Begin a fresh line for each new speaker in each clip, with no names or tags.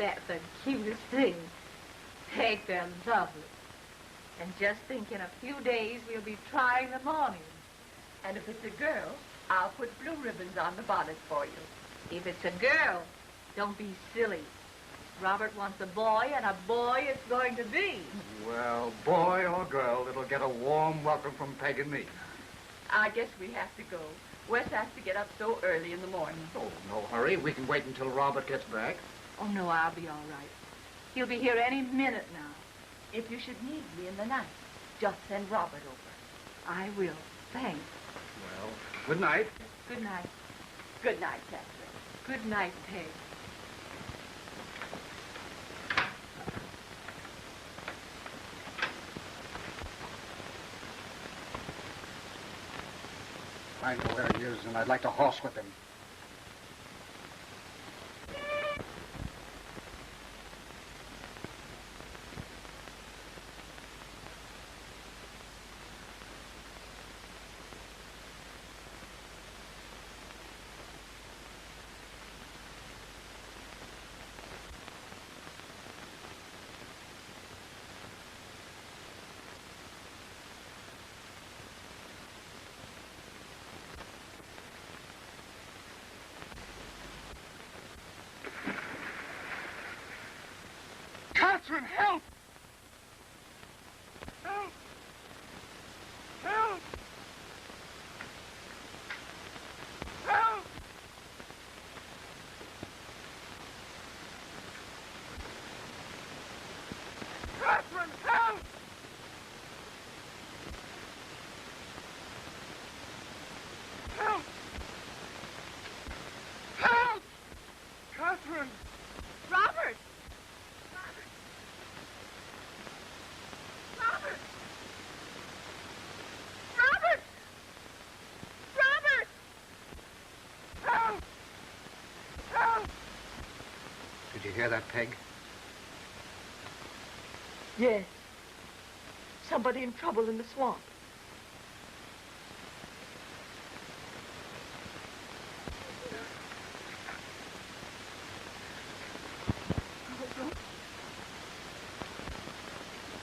That's the cutest thing. Peg, they're lovely. And just think, in a few days, we'll be trying them on him.
And if it's a girl, I'll put blue ribbons on the bonnet for you.
If it's a girl, don't be silly. Robert wants a boy, and a boy it's going to be.
Well, boy or girl, it'll get a warm welcome from Peg and me.
I guess we have to go. Wes has to get up so early in the morning.
Oh, no hurry. We can wait until Robert gets back.
Oh, no, I'll be all right. He'll be here any minute now.
If you should need me in the night, just send Robert over.
I will. Thanks.
Well, good night.
Good night.
Good night, Catherine.
Good night, Peg.
I know where he is, and I'd like to horsewhip him.
Catherine, help! Help! Help! Help! Catherine, help! Help! Help! Catherine!
Robert!
Did you hear that, Peg?
Yes. Somebody in trouble in the swamp.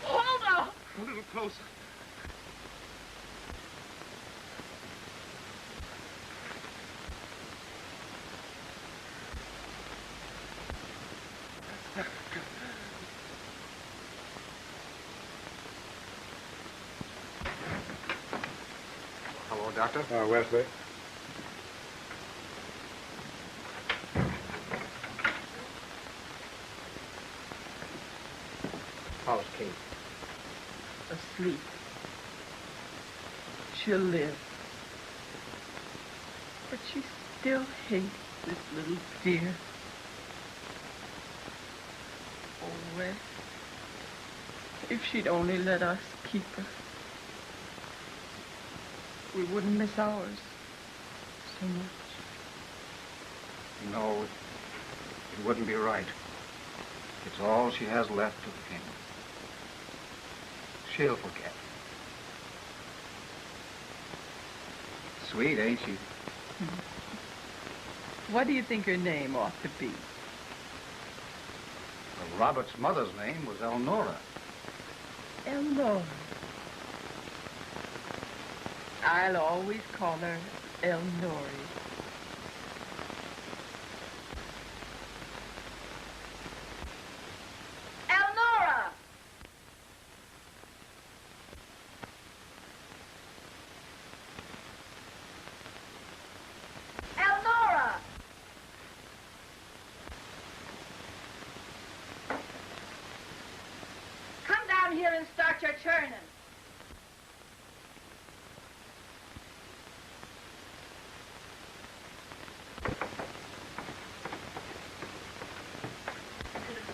Hold on!
A little closer.
Hello, Doctor.
Wesley.
How's Kate?
Asleep. She'll live. But she still hates this little dear. Oh, Wes. If she'd only let us keep her, we wouldn't miss ours so much.
No, it wouldn't be right. It's all she has left of the king. She'll forget. Sweet, ain't she?
What do you think her name ought to be?
Well, Robert's mother's name was Elnora.
Elnora. I'll always call her Elnori.
Elnora! Elnora! Come down here and start your churning.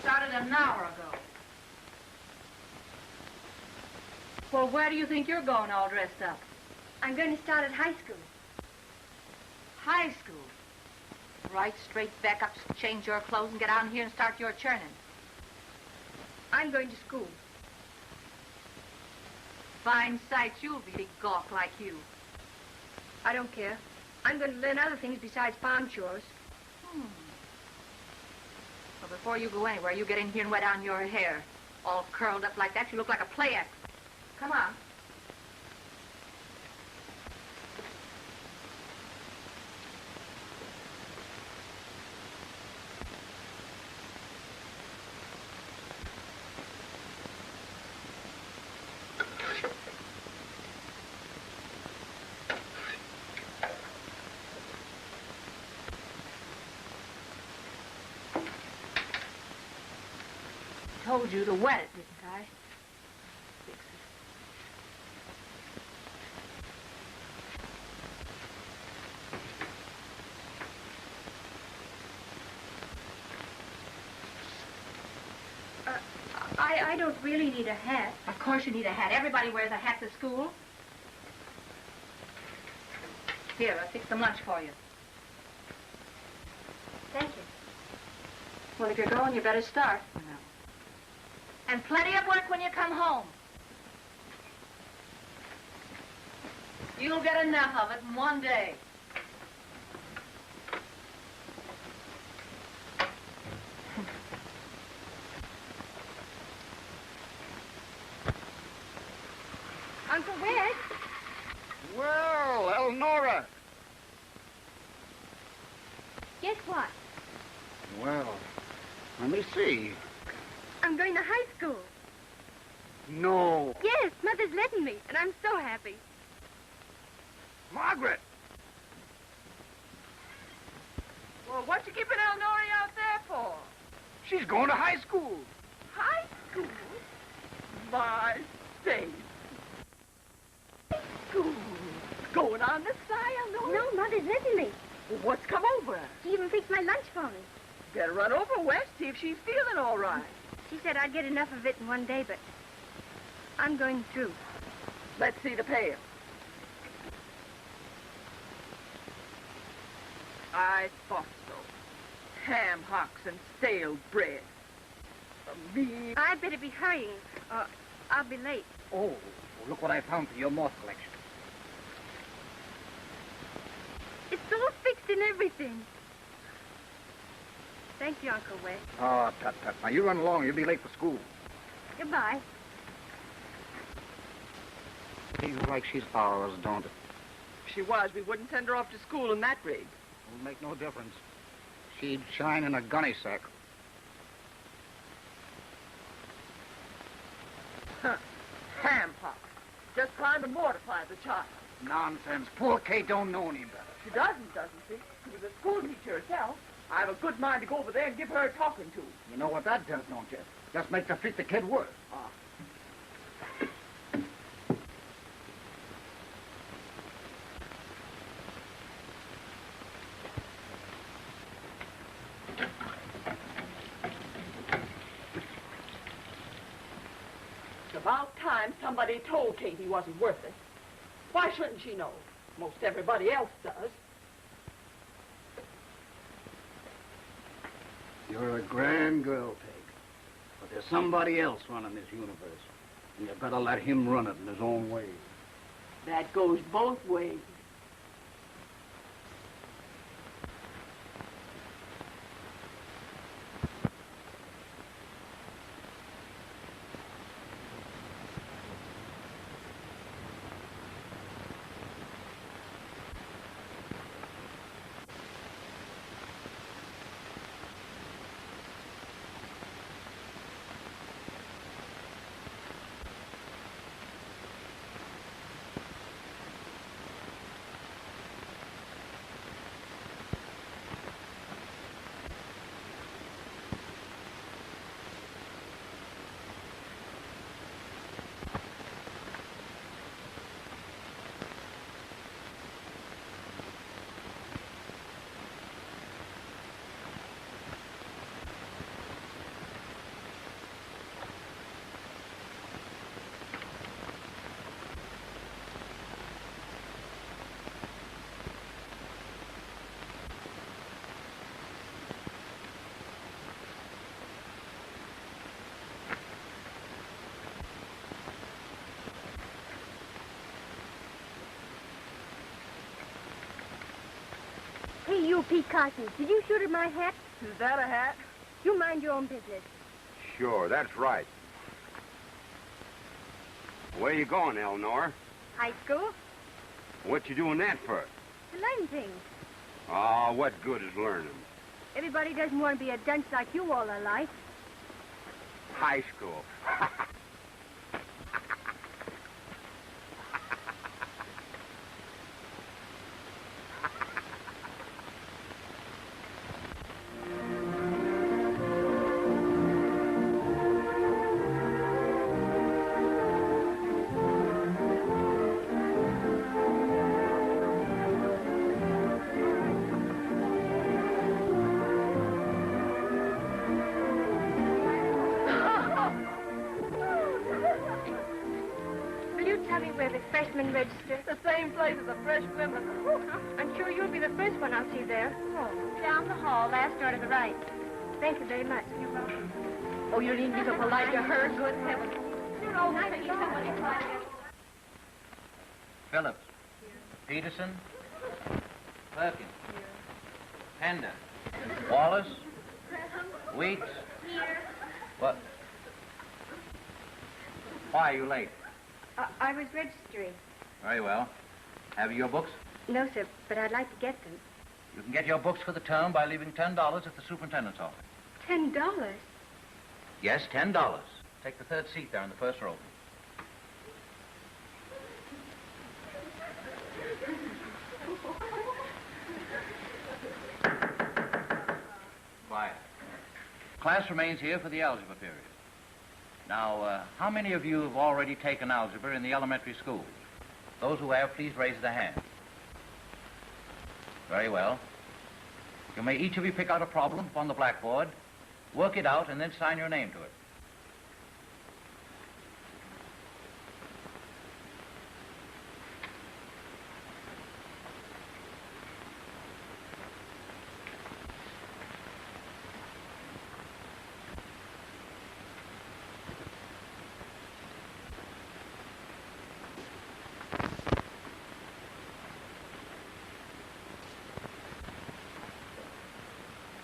Started an hour ago. Well, where do you think you're going all dressed up?
I'm going to start at high school.
High school? Right straight back up, change your clothes, and get out here and start your churning.
I'm going to school.
Fine sight you'll be, big gawk like you.
I don't care. I'm going to learn other things besides farm chores.
Well, before you go anywhere, you get in here and wet down your hair. All curled up like that, you look like a play act. Come on. Told you to wet it, didn't I? Fix it.
I don't really need a hat.
Of course you need a hat. Everybody wears a hat to school. Here, I fixed some lunch for you.
Thank you.
Well, if you're going, you better start. No. And plenty of work when you come home. You'll get enough of it in one day.
Uncle Wes?
Well, Elnora.
Guess what?
Well, let me see.
I'm going to high school.
No.
Yes, Mother's letting me, and I'm so happy.
Margaret.
Well, what you keeping Elnora out there for?
She's going to high school.
High school? My days. High school. Going on this side, Elnora?
No, Mother's letting me.
Well, what's come over?
She even fixed my lunch for me.
Better run over West, see if she's feeling all right.
She said I'd get enough of it in one day, but I'm going through.
Let's see the pail. I thought so. Ham hocks and stale bread. A mean...
I'd better be hurrying, or I'll be late.
Oh, look what I found for your moth collection.
It's all fixed and everything. Thank you, Uncle Wes.
Oh, tut. Now, you run along. You'll be late for school.
Goodbye.
Feels like she's ours, don't it?
If she was, we wouldn't send her off to school in that rig.
Won't make no difference. She'd shine in a gunny sack.
Huh. Ham hocks. Just trying to mortify the child.
Nonsense. Poor Kate don't know any better.
She doesn't she? She was a school teacher herself. I have a good mind to go over there and give her a talking to.
You know what that does, don't you? Just makes her treat the kid worse.
Ah. It's about time somebody told Kate he wasn't worth it. Why shouldn't she know? Most everybody else does.
You're a grand girl, Peg. But there's somebody else running this universe. And you better let him run it in his own way.
That goes both ways.
Hey, you, Pete Carson, did you shoot at my hat?
Is that a hat?
You mind your own business.
Sure, that's right. Where you going, Eleanor?
High school?
What you doing that for?
To learn things.
Oh, what good is learning?
Everybody doesn't want to be a dunce like you all their life.
High school.
Freshmen register?
The same place as the fresh women.
I'm sure you'll be the first one I'll see there. Oh, down the hall, last door to the right. Thank you very much. You're welcome.
Oh, you needn't be so polite to her, good heavens.
Phillips. Peterson. Perkins. Pender. Wallace. Weeks. What? Why are you late?
I was registering.
Very well. Have you your books?
No, sir, but I'd like to get them.
You can get your books for the term by leaving $10 at the superintendent's office.
$10?
Yes, $10. Take the third seat there in the first row. Quiet. Class remains here for the algebra period. Now, how many of you have already taken algebra in the elementary schools? Those who have, please raise their hand. Very well. You may each of you pick out a problem upon the blackboard, work it out, and then sign your name to it.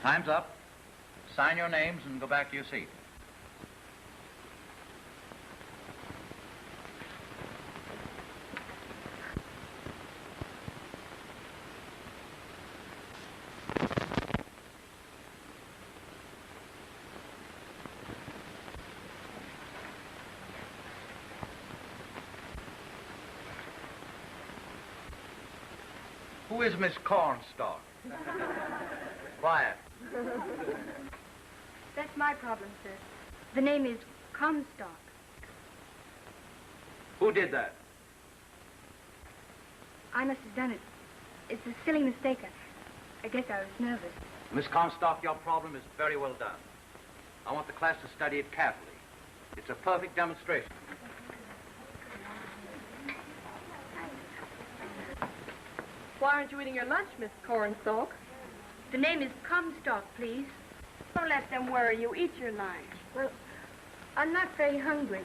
Time's up. Sign your names and go back to your seat. Who is Miss Cornstalk? Quiet.
That's my problem, sir. The name is Comstock.
Who did that?
I must have done it. It's a silly mistake. I guess I was nervous.
Miss Comstock, your problem is very well done. I want the class to study it carefully. It's a perfect demonstration.
Why aren't you eating your lunch, Miss Cornstalk?
The name is Comstock, please.
Don't let them worry you. Eat your lunch.
Well, I'm not very hungry.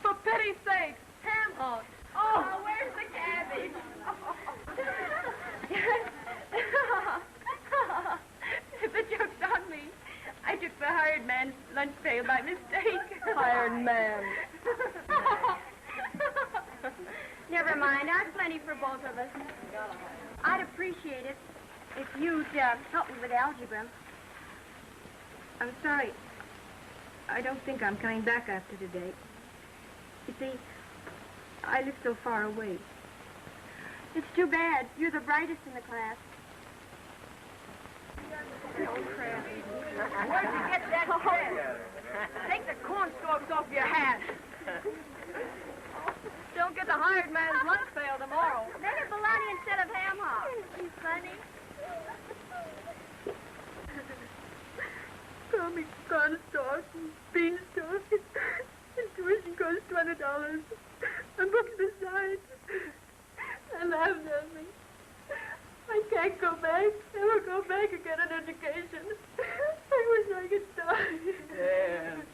For pity's sake, ham hocks. Oh, where's the cabbage?
The joke's on me. I took the hired man's lunch pail by mistake.
Hired man.
Never mind. I've plenty for both of us. I'd appreciate it if you'd help me with algebra. I'm sorry. I don't think I'm coming back after today. You see, I live so far away. It's too bad. You're the brightest in the class.
Where'd you get that bread? Take the cornstalks off your hat. Don't get the hired man's lunch pail tomorrow.
Make it bologna instead of ham hocks. You funny? Call me cornstalk and beanstalk. And tuition costs $20. And books besides. And laughed at me. I can't go back. Never go back and get an education. I wish I could die.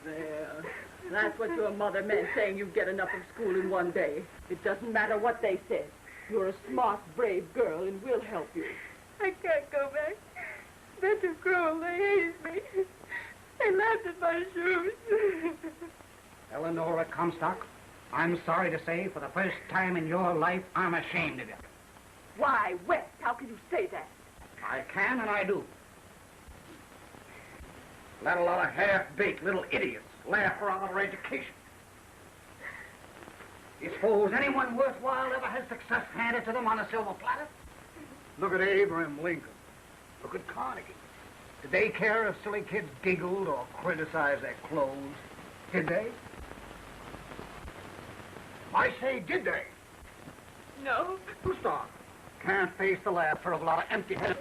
There. That's what your mother meant, saying you'd get enough of school in one day. It doesn't matter what they said. You're a smart, brave girl, and we'll help you.
I can't go back. They're too cruel. They hate me. They laughed at my shoes.
Eleanor Comstock, I'm sorry to say, for the first time in your life, I'm ashamed of you.
Why, West, how can you say that?
I can and I do. Let a lot of half-baked little idiots laugh her out of her education. You suppose anyone worthwhile ever had success handed to them on a silver platter? Look at Abraham Lincoln. Look at Carnegie. Did they care if silly kids giggled or criticized their clothes? Did they? I say, did they?
No.
Gustav can't face the laughter of a lot of empty-headed...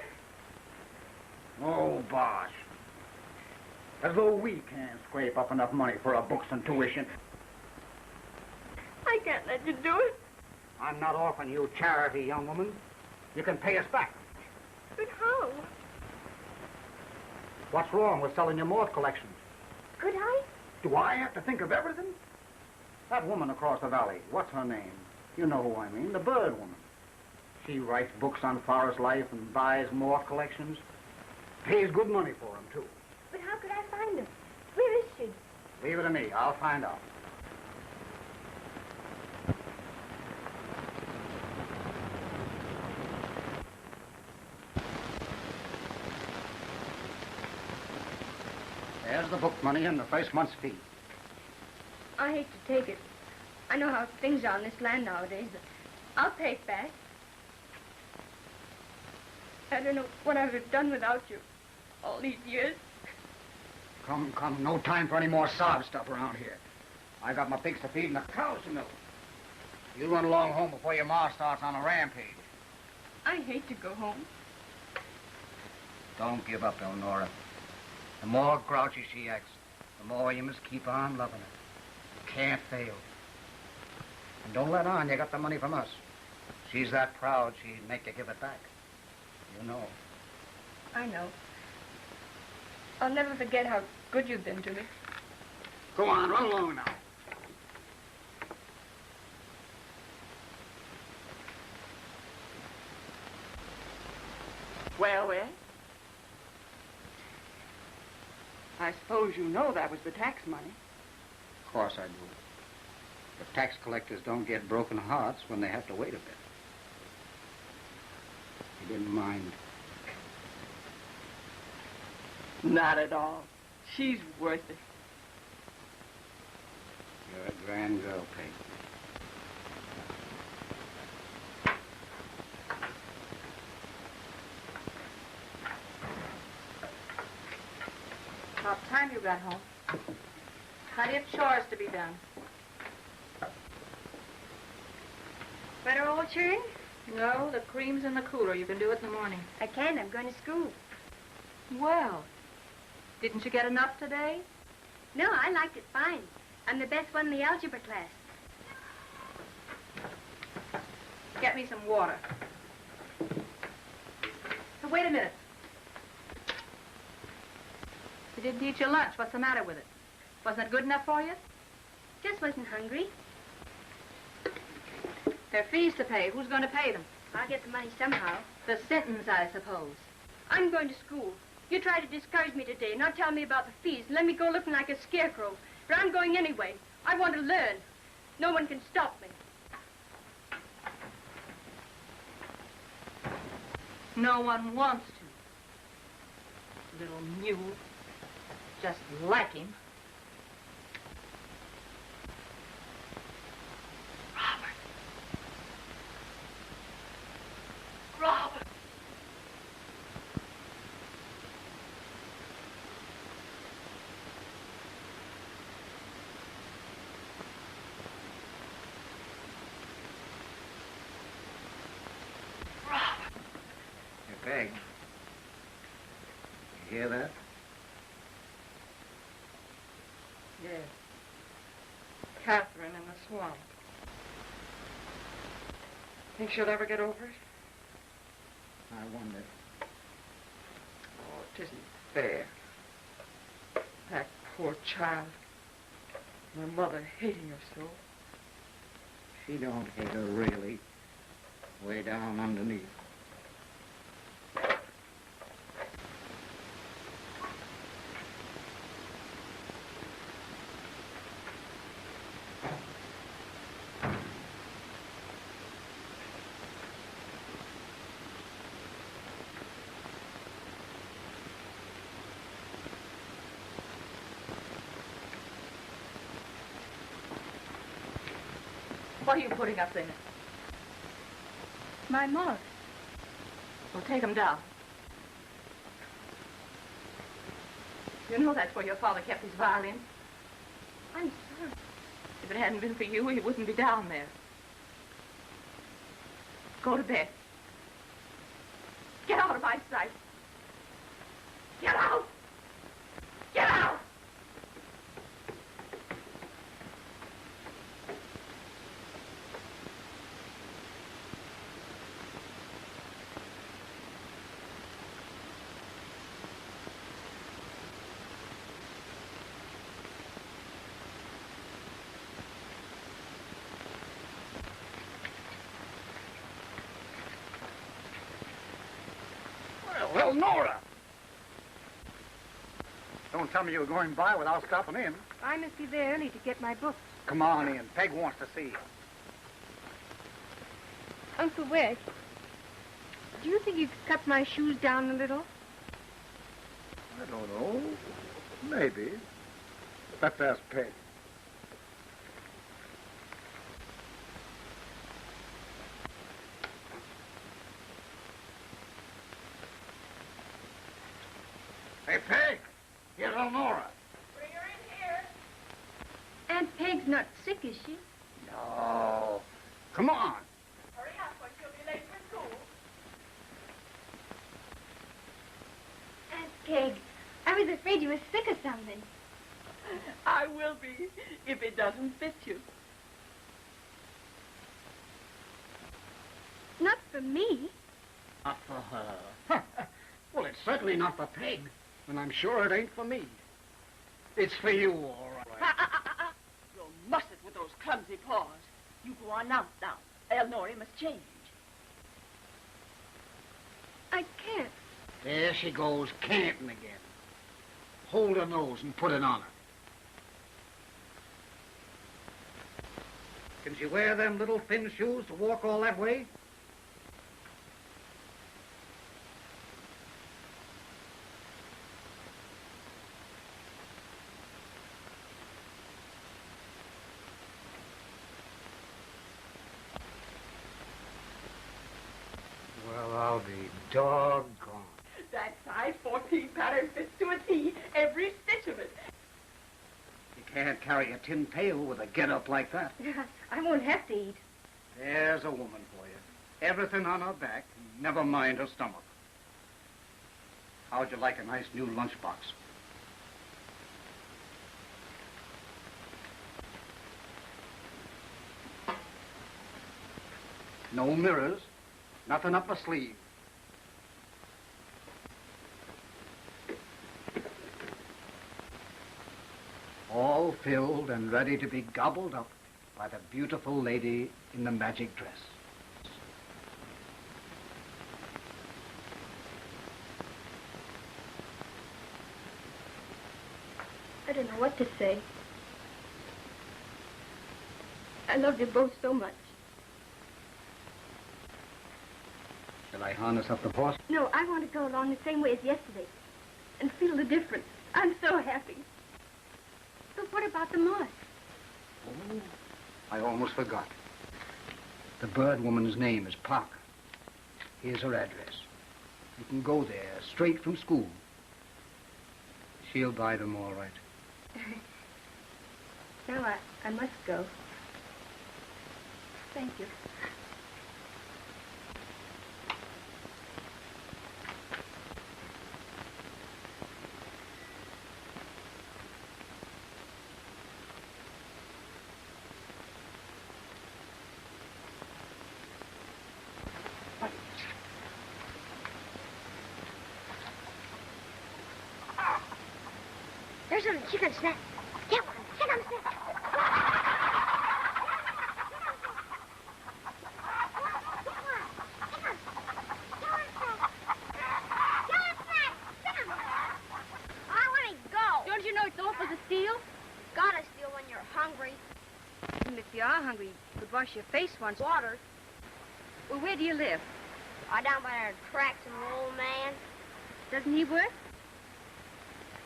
Oh, bosh. As though we can't scrape up enough money for our books and tuition.
I can't let you do it.
I'm not offering you charity, young woman. You can pay us back.
But how?
What's wrong with selling your moth collections?
Could I?
Do I have to think of everything? That woman across the valley, what's her name? You know who I mean, the bird woman. She writes books on forest life and buys moth collections. Pays good money for them, too.
But how could I find her? Where is she?
Leave it to me. I'll find out. There's the book money and the first month's fee.
I hate to take it. I know how things are on this land nowadays, but I'll pay it back. I don't know what I would have done without you all these years.
Come. No time for any more sob stuff around here. I got my pigs to feed and the cows to milk. You run along home before your ma starts on a rampage.
I hate to go home.
Don't give up, Elnora. The more grouchy she acts, the more you must keep on loving her. Can't fail. And don't let on you got the money from us. She's that proud she'd make you give it back. You know.
I know. I'll never forget how good you've been to me.
Go on, run along now.
Well, Ed? I suppose you know that was the tax money.
Of course I do. But tax collectors don't get broken hearts when they have to wait a bit. He didn't mind.
Not at all. She's worth it.
You're a grand girl, Peg.
About time you got home. Plenty of chores to be done.
Better all churn?
No, the cream's in the cooler. You can do it in the morning.
I can't. I'm going to school.
Well, didn't you get enough today?
No, I liked it fine. I'm the best one in the algebra class.
Get me some water. So wait a minute. You didn't eat your lunch. What's the matter with it? Wasn't it good enough for you?
Just wasn't hungry.
There are fees to pay. Who's going to pay them?
I'll get the money somehow.
The sentence, I suppose.
I'm going to school. You tried to discourage me today, not tell me about the fees, and let me go looking like a scarecrow. But I'm going anyway. I want to learn. No one can stop me.
No one wants to. Little mule. Just like him. Robert!
Hey, Peg. You hear that?
Yes. Catherine in the swamp. Think she'll ever get over it?
I wonder.
Oh, it isn't fair. That poor child. Her mother hating her so.
She don't hate her really. Way down underneath.
What are you putting up there?
My moss.
Well, take them down. You know that's where your father kept his violin.
I'm sorry.
If it hadn't been for you, he wouldn't be down there. Go to bed. Get out of my sight. Get out! Get out!
Well, Nora! Don't tell me you were going by without stopping in.
I must be there early to get my books.
Come on in. Peg wants to see you.
Uncle Wes, do you think you could cut my shoes down a little?
I don't know. Maybe. Let's ask Peg. Hey, Peg! Here's Nora.
Aunt Peg's not sick, is she?
No. Come on.
Hurry up, or she'll be late for school.
Aunt Peg, I was afraid you were sick or something.
I will be, if it doesn't fit you.
Not for me.
Not for her. Well, it's certainly not for Peg. And I'm sure it ain't for me. It's for you, all right.
You'll muss it with those clumsy paws. You go on now. Eleanor must change.
I can't.
There she goes, canting again. Hold her nose and put it on her. Can she wear them little thin shoes to walk all that way? Well, I'll be doggone.
That size 14 pattern fits to a T, every stitch of it.
You can't carry a tin pail with a get-up like that.
I won't have to eat.
There's a woman for you. Everything on her back, never mind her stomach. How'd you like a nice new lunchbox? No mirrors, nothing up her sleeve. All filled and ready to be gobbled up by the beautiful lady in the magic dress.
I don't know what to say. I love you both so much.
Shall I harness up the horse?
No, I want to go along the same way as yesterday and feel the difference. I'm so happy. But what about the moss?
Oh, I almost forgot. The bird woman's name is Parker. Here's her address. You can go there straight from school. She'll buy them all right.
Now I must go. Thank you.
There's some chicken snack. Get one. Chicken snack. I want to go.
Don't you know it's awful to steal?
Gotta steal when you're hungry.
And if you are hungry, you could wash your face once.
Water.
Well, where do you live?
Right down by our tracks and an old man.
Doesn't he work?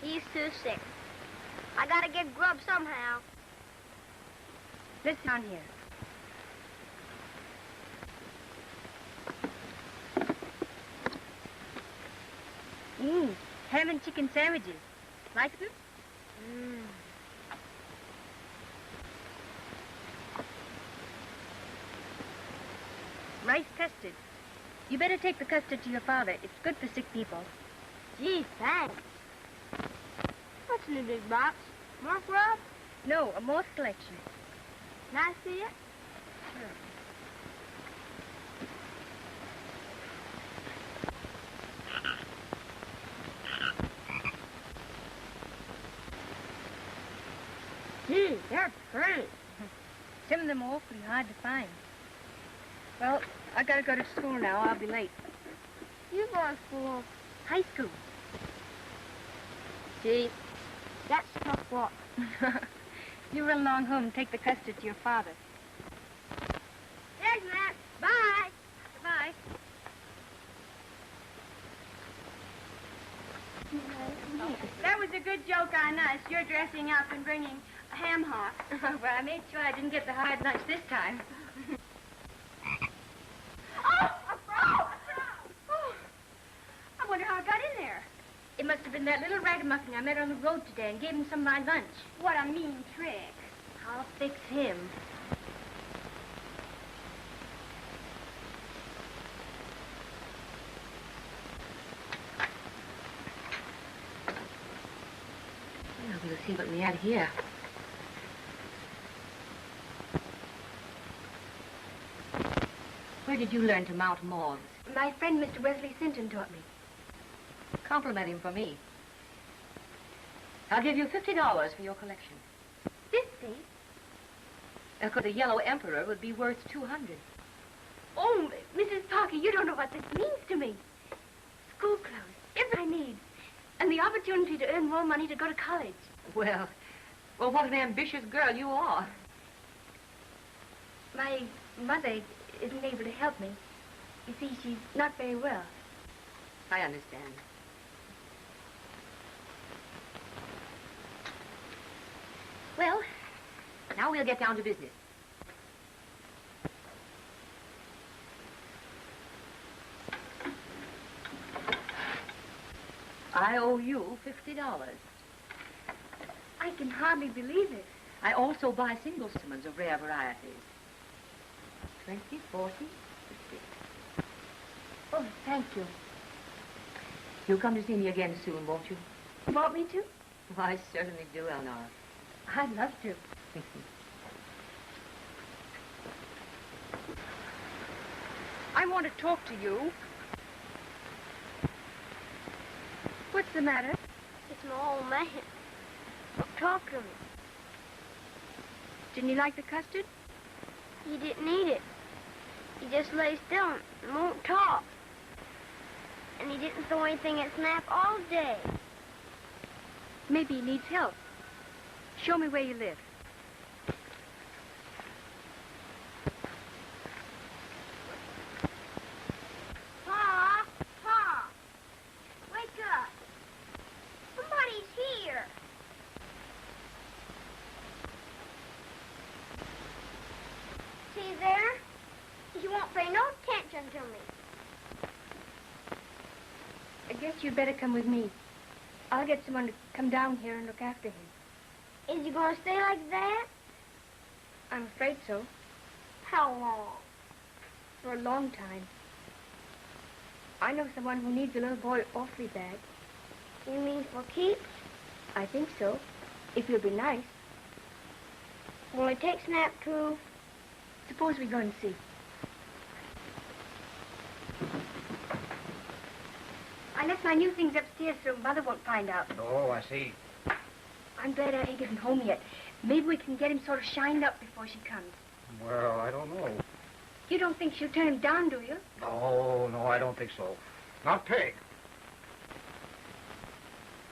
He's too sick. I gotta get grub somehow.
Listen down here. ham and chicken sandwiches. Like them? Rice custard. You better take the custard to your father. It's good for sick people.
Gee, thanks. What's in the big box? More grub?
No, a moth collection.
Can I see it?
Sure.
Gee, they're pretty.
Some of them are awfully hard to find. Well, I gotta go to school now. I'll be late.
You go to school.
High school.
Gee, that's tough work.
You run along home and take the custard to your father.
There's Matt. Bye.
Goodbye. That was a good joke on us. You're dressing up and bringing a ham hock. Well, I made sure I didn't get the hard lunch this time. Oh, a frog! Oh, I wonder how I got in there. It must have been that little ragamuffin I met on the road today and gave him some of my lunch. What a mean trick. I'll fix him. Well, we'll see what we have here. Where did you learn to mount moths? My friend, Mr. Wesley Sinton, taught me. Compliment him for me. I'll give you $50 for your collection. 50? Because the Yellow Emperor would be worth 200. Oh, Mrs. Parker, you don't know what this means to me. School clothes, everything I need. And the opportunity to earn more money to go to college. Well, what an ambitious girl you are. My mother isn't able to help me. You see, she's not very well. I understand. Well, now we'll get down to business. I owe you $50. I can hardly believe it. I also buy single specimens of rare varieties. 20, 40, 50. Oh, thank you. You'll come to see me again soon, won't you? You want me to? Well, I certainly do, Eleanor. I'd love to. I want to talk to you. What's the matter?
It's my old man. Talk to me.
Didn't you like the custard?
He didn't eat it. He just lay still and won't talk. And he didn't throw anything at Snap all day.
Maybe he needs help. Show me where you live.
Pa! Pa! Wake up! Somebody's here! See there? You won't pay no attention to me.
I guess you'd better come with me. I'll get someone to come down here and look after him.
Is he gonna stay like that?
I'm afraid so.
How long?
For a long time. I know someone who needs a little boy awfully bad.
You mean for keeps?
I think so. If you'll be nice.
Will it take Snap to?
Suppose we go and see. I left my new things upstairs so Mother won't find out.
Oh, I see.
I'm glad I ain't getting home yet. Maybe we can get him sort of shined up before she comes.
Well, I don't know.
You don't think she'll turn him down, do you?
No, I don't think so. Not Peg.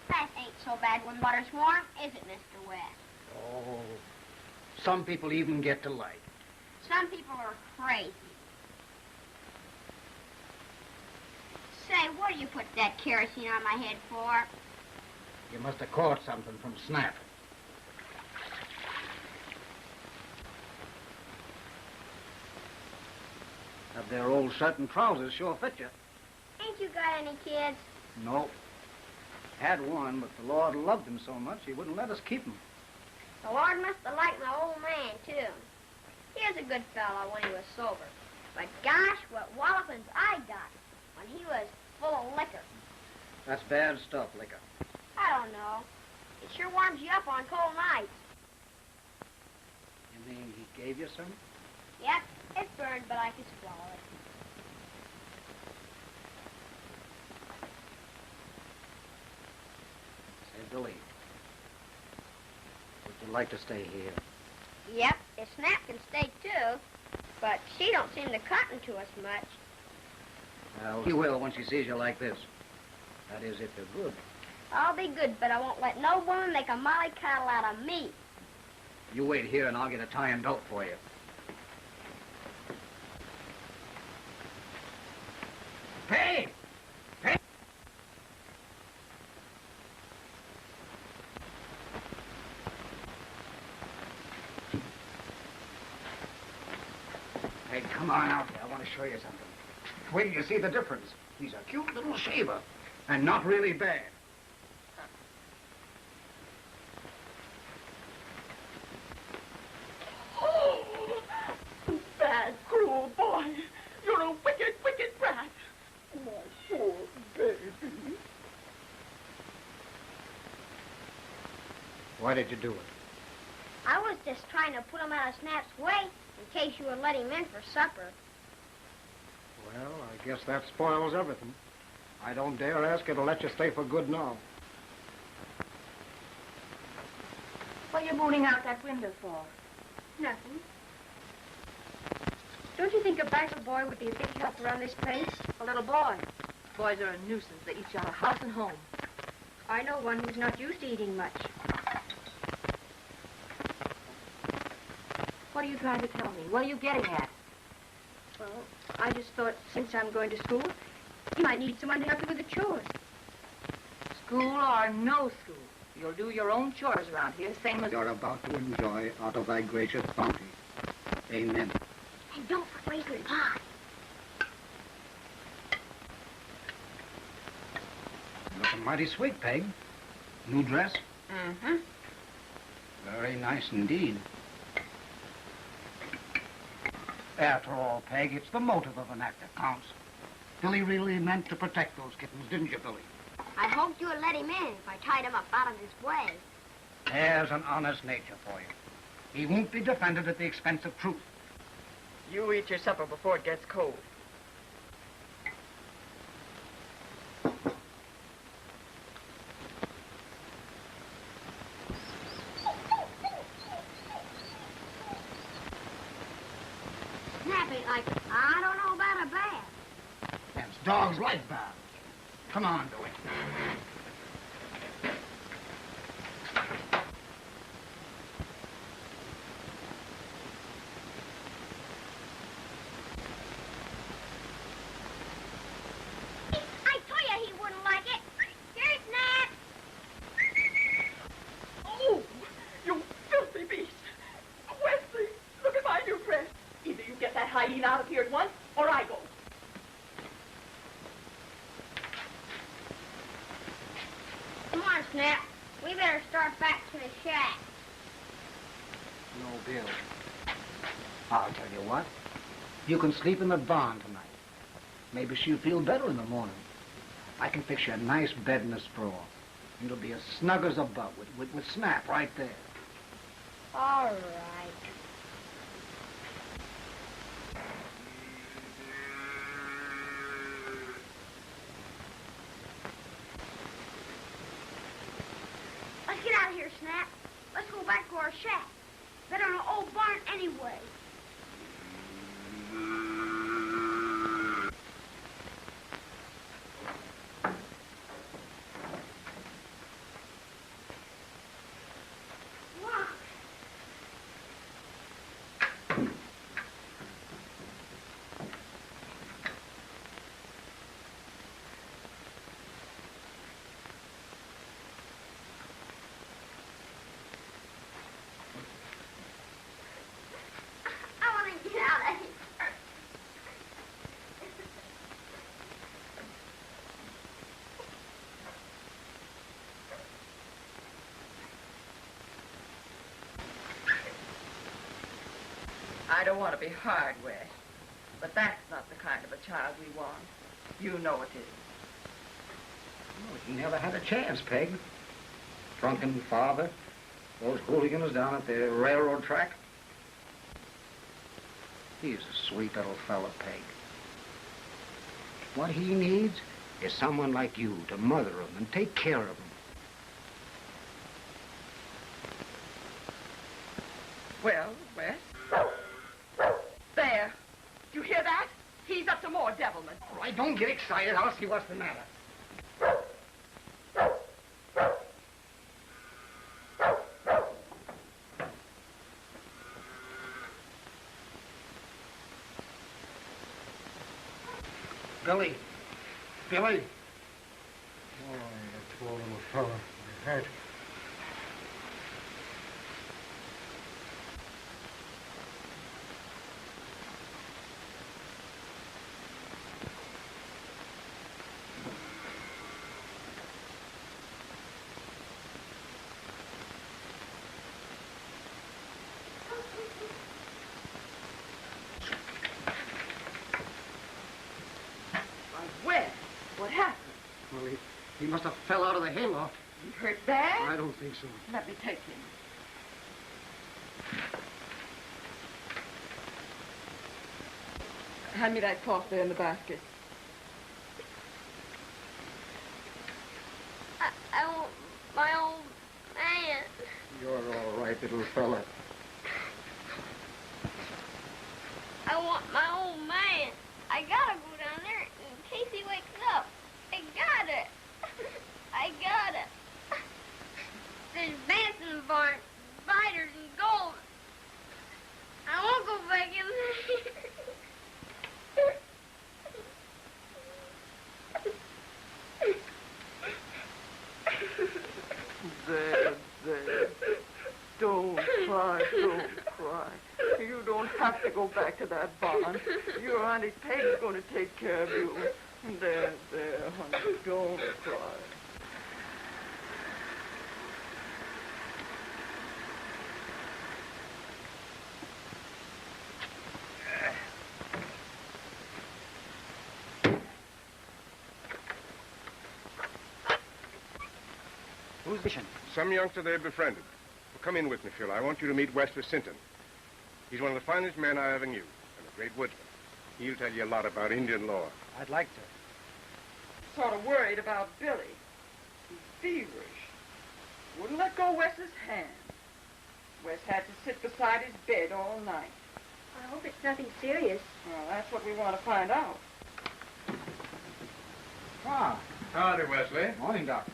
That ain't so bad when butter's warm, is it, Mr. West?
Oh, some people even get to like.
Some people are crazy. Say, what do you put that kerosene on my head for?
You must have caught something from Snap. That their old shirt and trousers sure fit you.
Ain't you got any kids?
No. Had one, but the Lord loved him so much he wouldn't let us keep him.
The Lord must have liked my old man, too. He was a good fellow when he was sober. But gosh, what wallopings I got when he was full of liquor.
That's bad stuff, liquor.
I don't know. It sure warms you up on cold nights.
You mean he gave you some?
Yep, it burned, but I could swallow it.
Say, Billy, would you like to stay here?
Yep, if Snap can stay, too. But she don't seem to cotton to us much.
Well, she will when she sees you like this. That is, if you're good.
I'll be good, but I won't let no woman make a molly coddle out of me.
You wait here and I'll get a tie and belt for you. Hey! Hey! Hey, come on out there. I want to show you something. Wait till you see the difference. He's a cute little shaver, and not really bad.
Oh, bad, cruel boy. You're a wicked, wicked brat. My poor baby.
Why did you do it?
I was just trying to put him out of Snap's way in case you would let him in for supper.
Well, I guess that spoils everything. I don't dare ask her to let you stay for good now.
What are you mooning out that window for?
Nothing. Don't you think a biker boy would be a big help around this place?
A little boy. Boys are a nuisance. They eat you out of house and home.
I know one who's not used to eating much.
What are you trying to tell me? What are you getting at?
Well, I just thought since I'm going to school, you might need someone to help you with the chores.
School or no school, you'll do your own chores around here, same as...
You're about to enjoy out of thy gracious bounty. Amen.
And don't forget your pie.
Looking mighty sweet, Peg. New dress?
Mm-hmm.
Very nice indeed. After all, Peg, it's the motive of an act that counts. Billy really meant to protect those kittens, didn't you, Billy?
I hoped you would let him in if I tied him up out of his way.
There's an honest nature for you. He won't be defended at the expense of truth.
You eat your supper before it gets cold.
Snap ain't like it. I don't know about a bath.
Yes, dogs like baths. Come on, Billy.
I told you he wouldn't like it. Here's Snap.
Oh, you filthy beast. Wesley, look at my new dress. Either you get that hyena out of here at once, or I go.
Come on, Snap. We better start back to the shack.
No, Bill. I'll tell you what. You can sleep in the barn tonight. Maybe she'll feel better in the morning. I can fix you a nice bed and a straw. It'll be as snug as a butt with Snap right there.
All right. Let's get out of here, Snap. Let's go back to our shack. Better than an old barn anyway. Wow.
don't want to be hard, Wes, but that's not the kind of a child we want. You know it is.
Oh, he never had a chance, Peg. Drunken father, those hooligans down at the railroad track. He's a sweet little fella, Peg. What he needs is someone like you to mother him and take care of him.
Well, Wes. There. You hear that? He's up to more devilment.
All right, don't get excited. I'll see what's the matter. Billy. Billy.
Oh, you poor little fella. You're hurt.
What happened?
Well, he must have fell out of the hayloft.
You hurt bad?
I don't think so.
Let me take him. Hand me that cloth there in the basket.
I want my old man.
You're all right, little fella.
I want my old man. I gotta go down there in case he wakes up. I gotta. I gotta. There's bants in the barn, spiders and gold. I won't go back in there.
There. Don't cry, don't cry. You don't have to go back to that barn. Your Auntie Peg's going to take care of you. There, honey, don't cry.
Who's the patient?
Some youngster they befriended. Well, come in with me, Phil. I want you to meet Wesley Sinton. He's one of the finest men I ever knew, and a great woodsman. He'll tell you a lot about Indian law.
I'd like to.
Sort of worried about Billy. He's feverish. Wouldn't let go Wes's hand. Wes had to sit beside his bed all night.
I hope it's nothing serious.
Well, that's what we want to find out.
Ah,
Howdy, Wesley.
morning, Doc.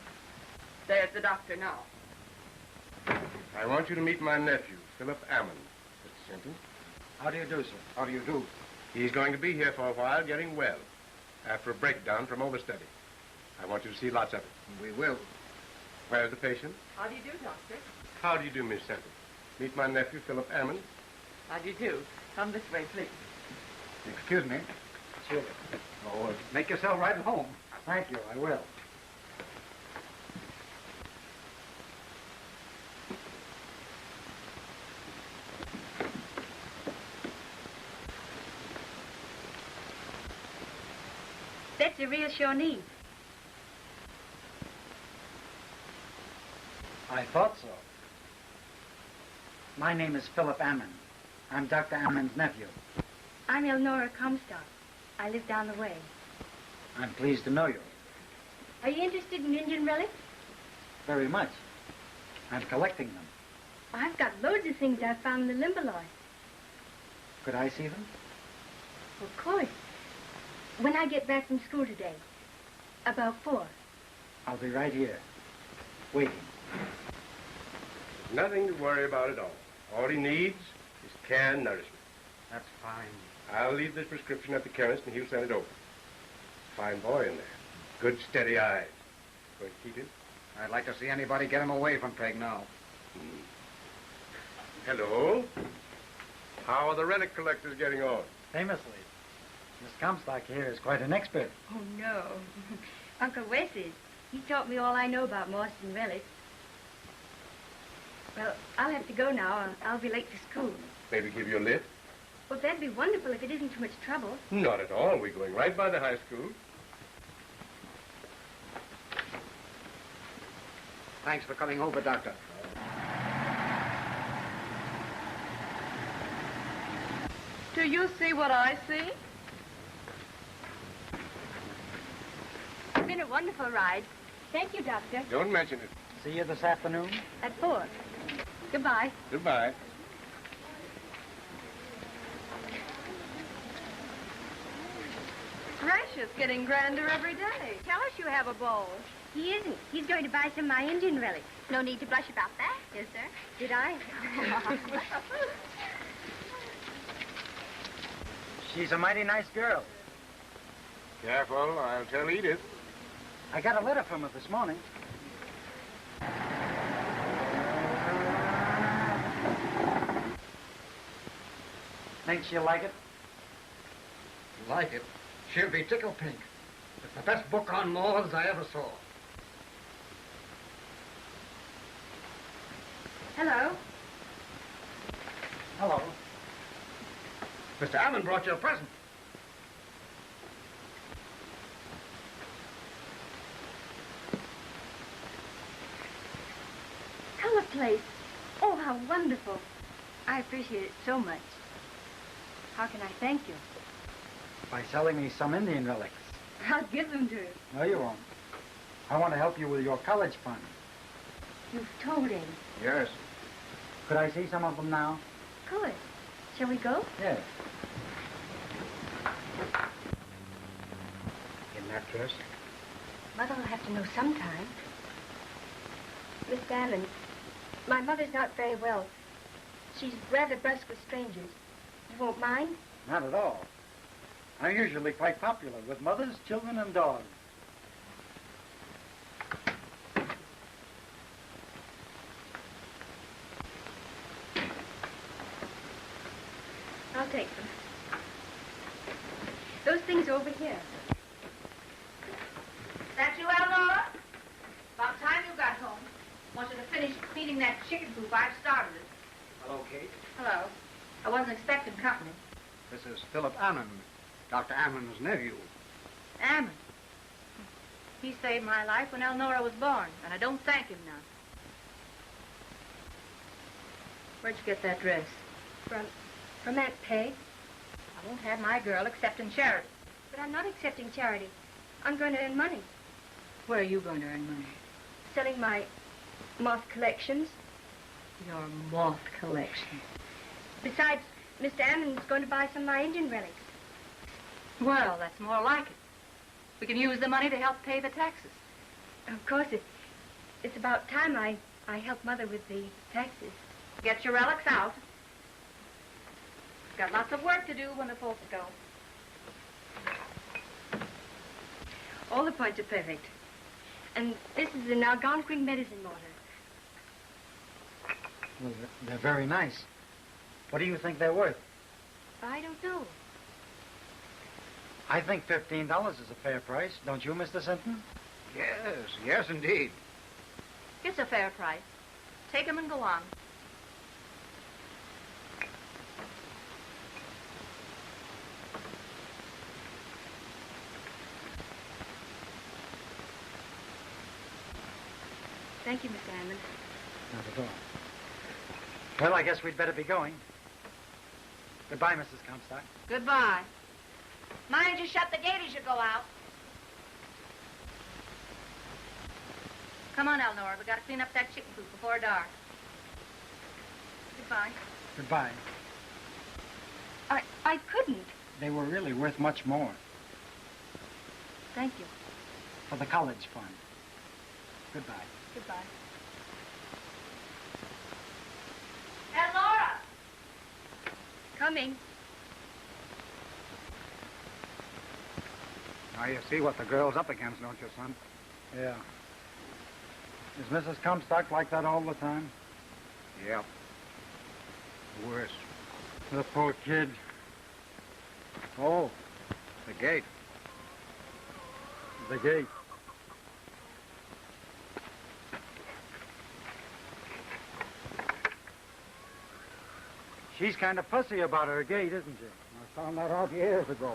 There's the doctor now.
I want you to meet my nephew, Philip Ammon, Mr. Sinton.
How do you do, sir? How do you do?
He's going to be here for a while, getting well, after a breakdown from overstudy. I want you to see lots of it.
We will.
Where's the patient?
How do you do, doctor?
How do you do, Miss Sinton? Meet my nephew, Philip Ammon.
How do you do? Come this way, please.
Excuse me. Sure. Oh, make yourself right at home. Thank you, I will.
That's a real sure need.
I thought so. My name is Philip Ammon. I'm Dr. Ammon's nephew.
I'm Elnora Comstock. I live down the way.
I'm pleased to know you.
Are you interested in Indian relics?
Very much. I'm collecting them.
I've got loads of things I found in the Limberlost.
Could I see them?
Of course. When I get back from school today. About 4.
I'll be right here, waiting.
Nothing to worry about at all. All he needs is care and nourishment.
That's fine.
I'll leave the prescription at the chemist and he'll send it over. Fine boy in there. Good, steady eyes. Going to keep him?
I'd like to see anybody get him away from Peg now.
Hello. How are the relic collectors getting on?
Famously. Miss Comstock here is quite an expert.
Oh, no. Uncle Wes is. He taught me all I know about Marston relics. Well, I'll have to go now. I'll be late to school.
Maybe give you a lift?
Well, that'd be wonderful if it isn't too much trouble.
Not at all. We're going right by the high school.
Thanks for coming over, Doctor.
Do you see what I see?
It's been a wonderful ride. Thank you, Doctor.
Don't mention it.
See you this afternoon?
At 4. Goodbye.
Goodbye.
Gracious, getting grander every day.
Tell us you have a beau. He isn't. He's going to buy some of my Indian relics. No need to blush about that, is there? Did I?
She's a mighty nice girl.
Careful, I'll tell Edith.
I got a letter from her this morning. Think she'll like it?
Like it? She'll be tickle pink. It's the best book on moths I ever saw.
Hello.
Hello.
Mr. Allen brought you a present.
Color place. Oh, how wonderful. I appreciate it so much. How can I thank you?
By selling me some Indian relics.
I'll give them to you.
No, you won't. I want to help you with your college fund.
You've told him.
Yes.
Could I see some of them now?
Good. Shall we go?
Yes.
In that dress?
Mother will have to know sometime. Miss Ammon, my mother's not very well. She's rather brusque with strangers. You won't mind?
Not at all. I'm usually quite popular with mothers, children, and dogs.
I'll take them. Those things are over here.
That you, Eleanor? About time you got home. Wanted to finish feeding that chicken coop. I've started it.
Hello, Kate.
Hello. I wasn't expecting company.
This is Philip Ammon, Dr. Ammon's nephew.
Ammon. He saved my life when Elnora was born, and I don't thank him none. Where'd you get that dress?
From Aunt Peg.
I won't have my girl accepting charity.
But I'm not accepting charity. I'm going to earn money.
Where are you going to earn money?
Selling my moth collections.
Your moth collection.
Besides, Mr. Ammon's going to buy some of my Indian relics.
Well, that's more like it. We can use the money to help pay the taxes.
Of course, it's about time I help Mother with the taxes.
Get your relics out. Got lots of work to do when the folks go.
All the points are perfect. And this is an Algonquin medicine water.
Well, they're very nice. What do you think they're worth?
I don't know.
I think $15 is a fair price. Don't you, Mr. Sinton?
Yes, indeed.
It's a fair price. Take 'em and go on.
Thank you, Mr. Hammond.
Not at all. Well, I guess we'd better be going. Goodbye, Mrs. Comstock.
Goodbye. Mind you shut the gate as you go out. Come on, Elnora. We got to clean up that chicken coop before dark. Goodbye.
Goodbye.
I couldn't.
They were really worth much more.
Thank you.
For the college fund. Goodbye.
Goodbye.
Elnora!
Coming.
Now you see what the girl's up against, don't you, son?
Yeah. Is Mrs. Comstock like that all the time?
Yep. Worse.
The poor kid.
Oh, the gate.
The gate. She's kind of fussy about her gait, isn't she?
I found that out years ago.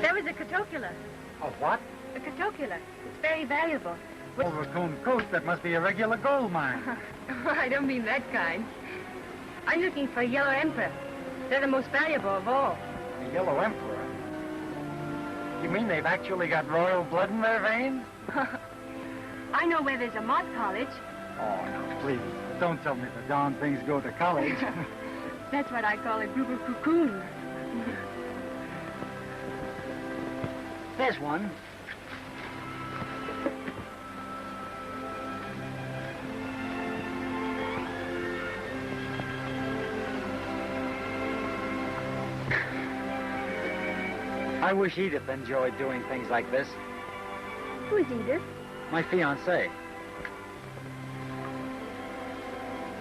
There was a catocula.
A what?
A catocula. It's very valuable.
Overcomb coast. That must be a regular gold mine.
I don't mean that kind. I'm looking for a yellow emperor. They're the most valuable of all.
A yellow emperor? You mean they've actually got royal blood in their veins?
I know where there's a moth college.
Oh, no, please. Don't tell me the darn things go to college.
That's what I call a group of cocoons.
There's one. I wish Edith enjoyed doing things like this.
Who's Edith?
My fiancée.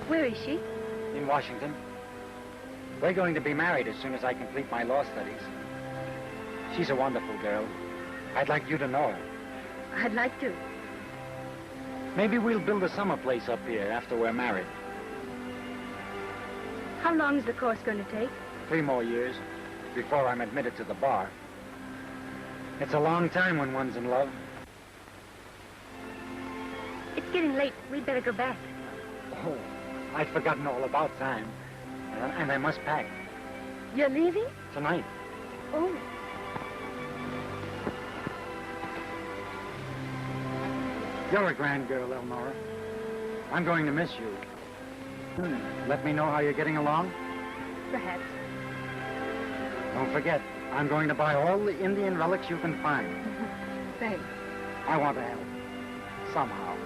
Where is she?
In Washington. We're going to be married as soon as I complete my law studies. She's a wonderful girl. I'd like you to know her.
I'd like to.
Maybe we'll build a summer place up here after we're married.
How long is the course going to take?
3 more years before I'm admitted to the bar. It's a long time when one's in love.
It's getting late. We'd better go back.
Oh, I'd forgotten all about time. And I must pack.
You're leaving?
Tonight.
Oh.
You're a grand girl, Elnora. I'm going to miss you. Let me know how you're getting along.
Perhaps.
Don't forget, I'm going to buy all the Indian relics you can find.
Thanks.
I want to help. Somehow.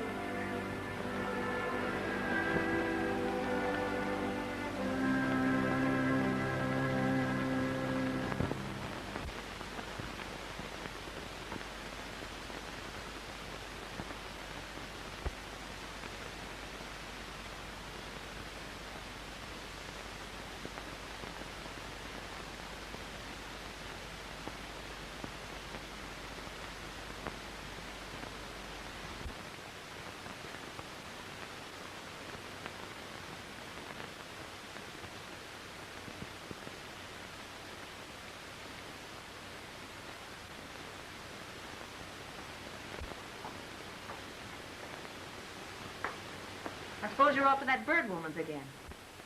I suppose you're off to that bird woman's again.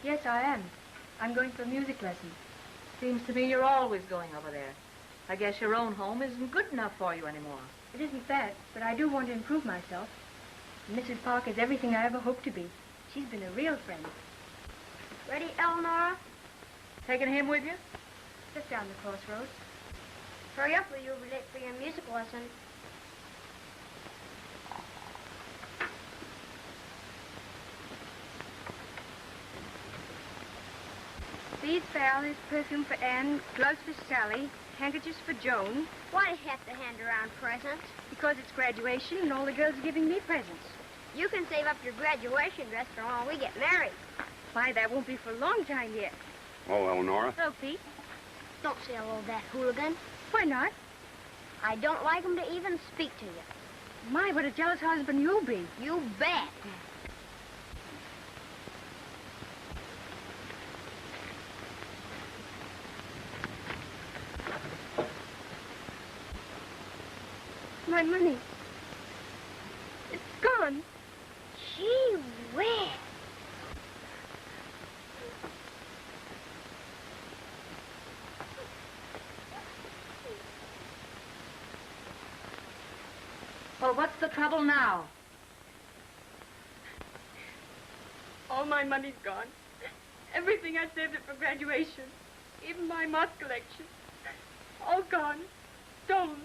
Yes, I am. I'm going for a music lesson.
Seems to me you're always going over there. I guess your own home isn't good enough for you anymore.
It isn't that, but I do want to improve myself. Mrs. Parker's everything I ever hoped to be. She's been a real friend.
Ready, Eleanor?
Taking him with you?
Just down the crossroads.
Hurry up or you'll be late for your music lesson.
These flowers, perfume for Anne, gloves for Sally, handkerchiefs for Joan.
Why do you have to hand around presents?
Because it's graduation and all the girls are giving me presents.
You can save up your graduation dress for when we get married.
Why, that won't be for a long time yet.
Oh, Eleonora.
Hello, Pete.
Don't say hello to that hooligan.
Why not?
I don't like him to even speak to you.
My, what a jealous husband you'll be.
You bet.
My money. It's gone.
Gee whiz.
Well, what's the trouble now?
All my money's gone. Everything I saved it for graduation. Even my moth collection. All gone. Stolen.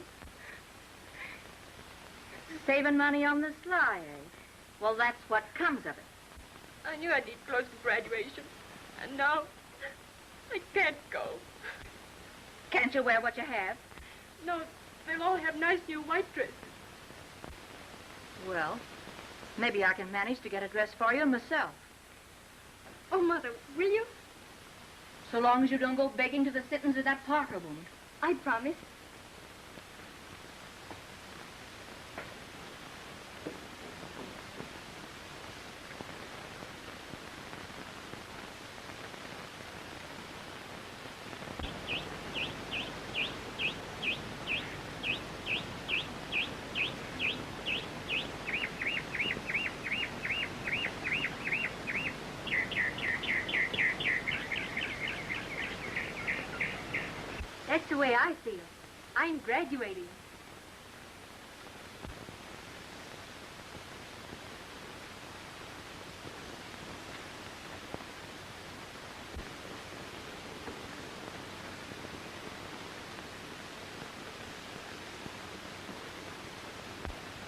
Saving money on the sly, eh? Well, that's what comes of it.
I knew I'd need clothes for graduation. And now, I can't go.
Can't you wear what you have?
No, they'll all have nice new white dresses.
Well, maybe I can manage to get a dress for you myself.
Oh, Mother, will you?
So long as you don't go begging to the sittings of that Parker woman.
I promise. That's the way I feel. I'm graduating.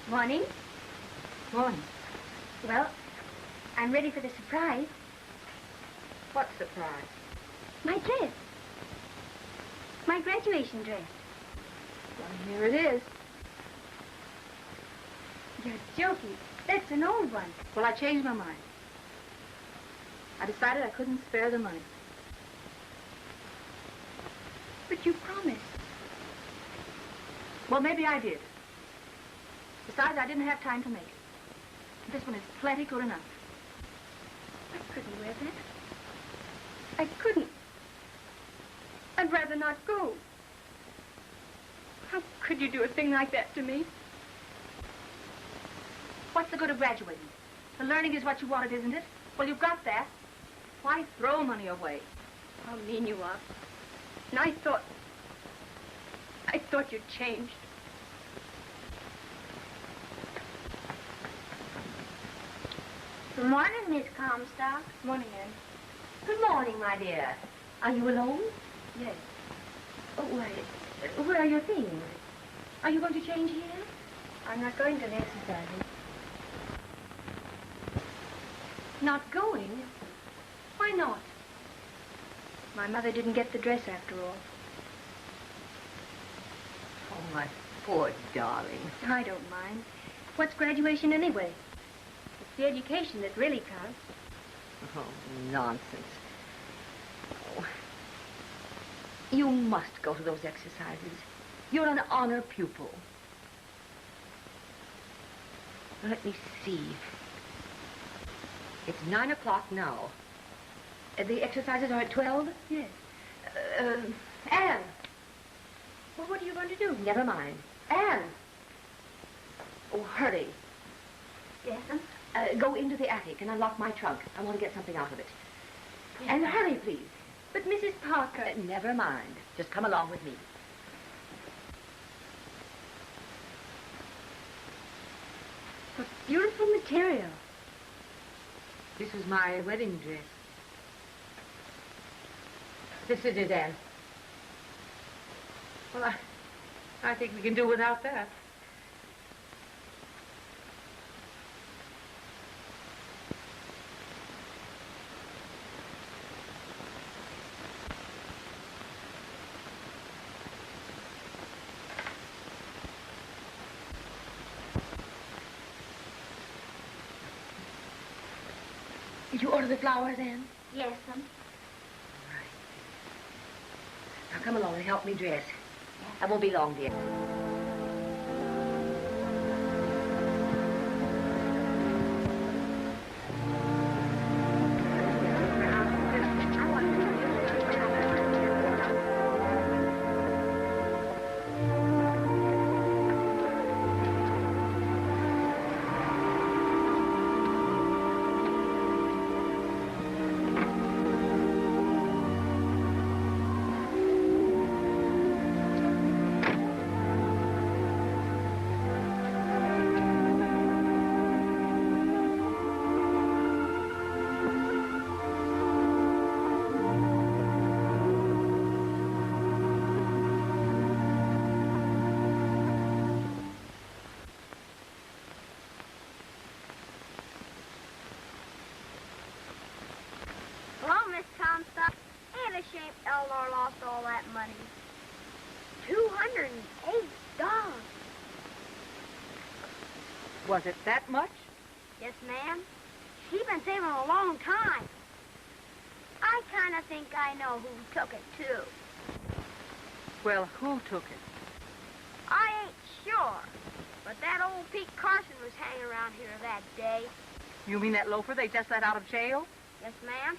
Morning.
Morning.
Well, I'm ready for the surprise.
What surprise?
My dress. My graduation dress.
Well, here it is.
You're joking. That's an old one.
Well, I changed my mind. I decided I couldn't spare the money.
But you promised.
Well, maybe I did. Besides, I didn't have time to make it. This one is plenty good enough.
I couldn't wear that. I couldn't. I'd rather not go. How could you do a thing like that to me?
What's the good of graduating? The learning is what you wanted, isn't it? Well, you've got that. Why throw money away?
How mean you are. And I thought you'd changed.
Good morning, Miss Comstock.
Morning, Anne.
Good morning, my dear. Are you alone?
Yes.
Oh, why, where are your things? Are you going to change here?
I'm not going to the exercises. Not going? Why not? My mother didn't get the dress after all.
Oh, my poor darling.
I don't mind. What's graduation anyway? It's the education that really counts.
Oh, nonsense. Oh. You must go to those exercises. You're an honor pupil. Let me see. It's 9 o'clock now. The exercises are at 12?
Yes.
Anne!
Well, what are you going to do?
Never mind. Anne! Oh, hurry.
Yes, ma'am?
Go into the attic and unlock my trunk. I want to get something out of it.
Yes,
And
ma'am.
hurry, please.
But Mrs. Parker...
Never mind. Just come along with me.
What beautiful material.
This is my wedding dress. This is it, Anne.
Well, I think we can do without that.
Did you order the flowers, Anne?
Yes, ma'am.
All right. Now come along and help me dress. I won't be long, dear.
Well, Miss Comstock, ain't a shame Eleanor lost all that money. $208.
Was it that much?
Yes, ma'am. She's been saving a long time. I kind of think I know who took it, too.
Well, who took it?
I ain't sure. But that old Pete Carson was hanging around here that day.
You mean that loafer they just let out of jail?
Yes, ma'am.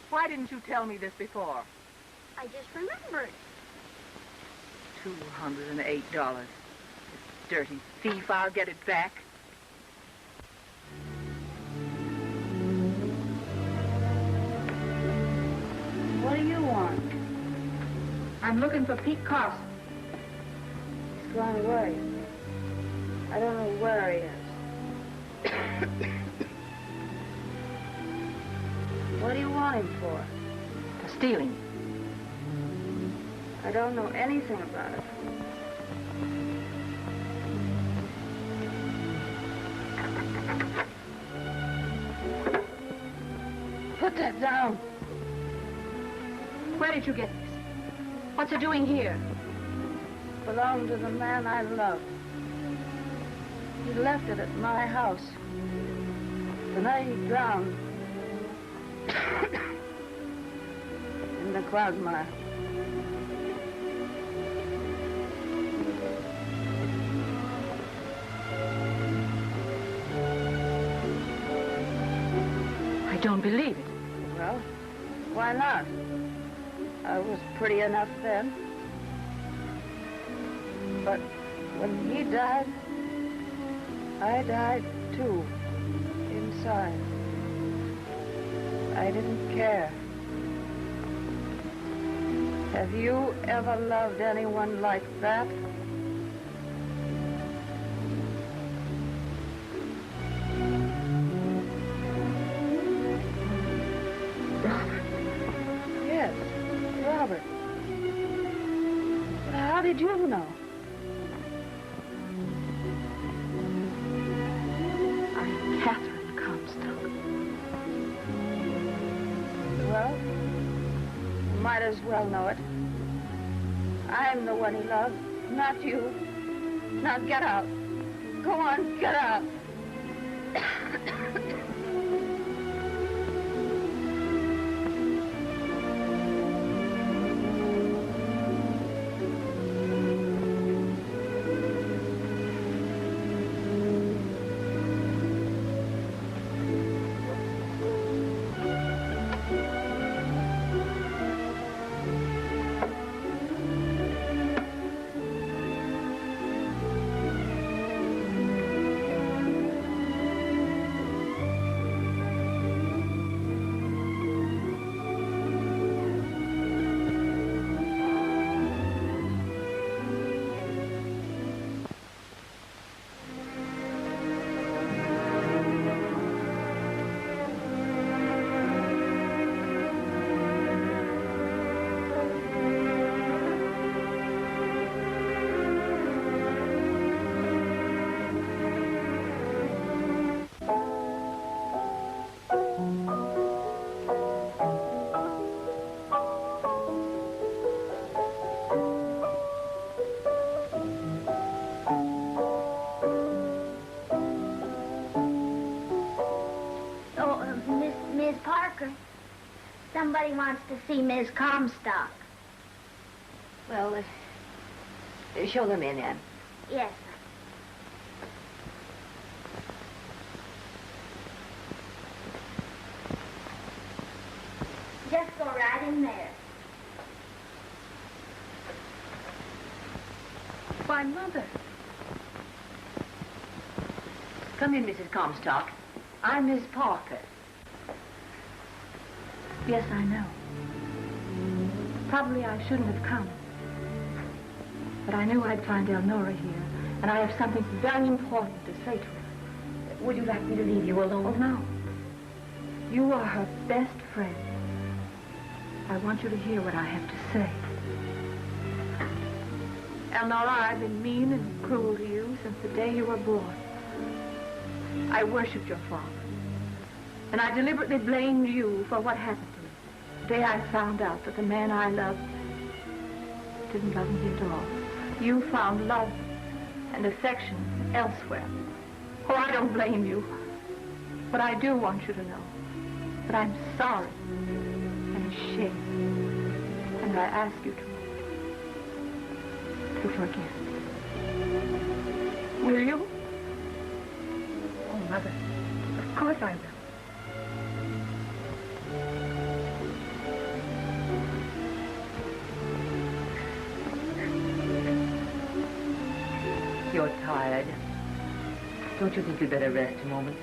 Why didn't you tell me this before?
I just remembered.
$208. This dirty thief, I'll get it back.
What do you want?
I'm looking for Pete Carson.
He's gone away. I don't know where he is. What do you want him for?
For stealing.
I don't know anything about it.
Put that down. Where did you get this? What's it doing here?
Belonged to the man I loved. He left it at my house. The night he drowned in the quagmire.
I don't believe it.
Well, why not? I was pretty enough then. But when he died, I died too, inside. I didn't care. Have you ever loved anyone like that?
Robert.
Yes, Robert. But how did you know?
Catherine Comstock.
Well, you might as well know it. I'm the one he loved, not you. Now get out. Go on, get out.
Somebody wants to see Miss Comstock.
Well, show them in, Anne.
Yes, sir. Just go right in there.
Why, Mother.
Come in, Mrs. Comstock. I'm Miss Parker.
Yes, I know. Probably I shouldn't have come. But I knew I'd find Elnora here, and I have something very important to say to her.
Would you like me to leave you alone?
Oh, no. You are her best friend. I want you to hear what I have to say. Elnora, I've been mean and cruel to you since the day you were born. I worshipped your father. And I deliberately blamed you for what happened to me. The day I found out that the man I loved didn't love me at all. You found love and affection elsewhere. Oh, I don't blame you. But I do want you to know that I'm sorry and ashamed. And I ask you to to forgive. Will you?
Oh, Mother, of course I will. You're tired. Don't you think you'd better rest a moment?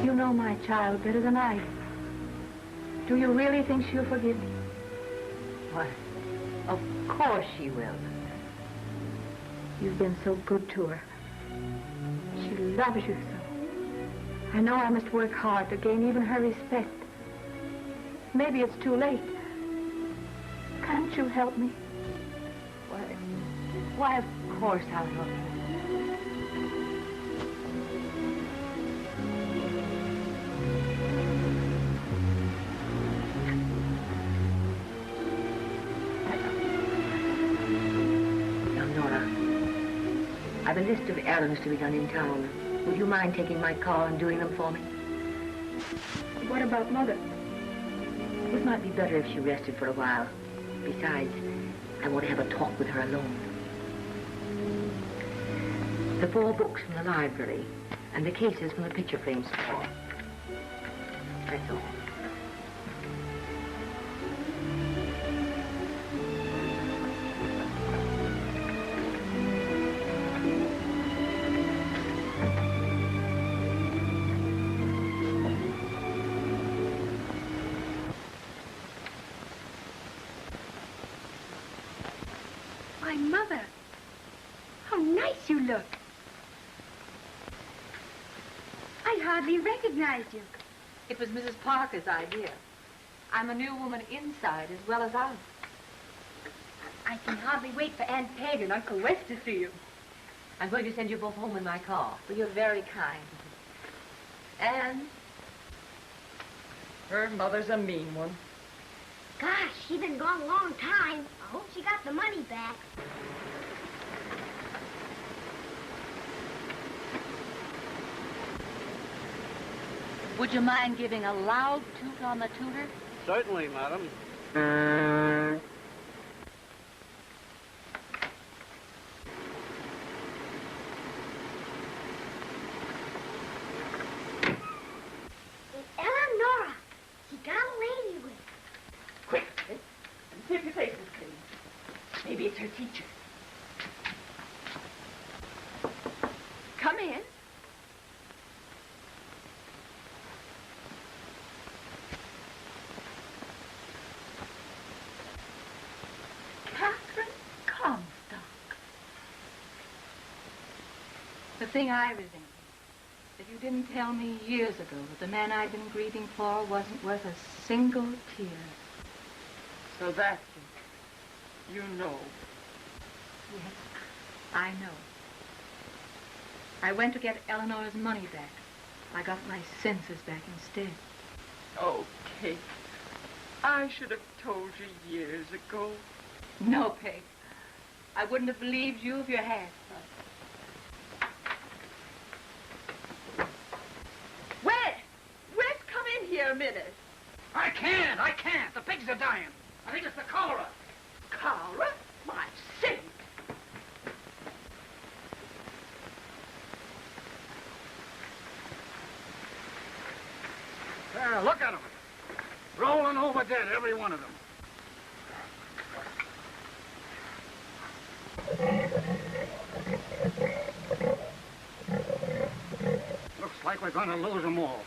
You know my child better than I do. Do you really think she'll forgive me?
Why, of course she will.
You've been so good to her. She loves you so. I know I must work hard to gain even her respect. Maybe it's too late. Can't you help me?
Why, of course I'll help you. Now, Nora, I've a list of errands to be done in town. Would you mind taking my car and doing them for me?
What about Mother?
It might be better if she rested for a while. Besides, I want to have a talk with her alone. The 4 books from the library and the cases from the picture frame store. That's all.
My mother. How nice you look. I hardly recognized you.
It was Mrs. Parker's idea. I'm a new woman inside as well as out.
I can hardly wait for Aunt Peg and Uncle Wes to see you.
I'm going to send you both home in my car.
Well, you're very kind.
And
Her mother's a mean one.
Gosh, she's been gone a long time. I hope she got the money back.
would you mind giving a loud toot on the tooter?
Certainly, madam.
It's Eleanor. She got a lady with her.
Quick, see if your face is clean. Maybe it's her teacher. Come in.
Catherine Comstock. The thing I resent is that you didn't tell me years ago that the man I'd been grieving for wasn't worth a single tear.
So that's it. You know.
Yes, I know. I went to get Eleanor's money back. I got my senses back instead.
Oh, Kate. I should have told you years ago.
No, Peg. I wouldn't have believed you if you had.
Wes, come in here a minute.
I can't. The pigs are dying. I think it's the cholera.
Cholera? My sake.
There, look at them. Rolling over dead, every one of them. Looks like we're going to lose them all.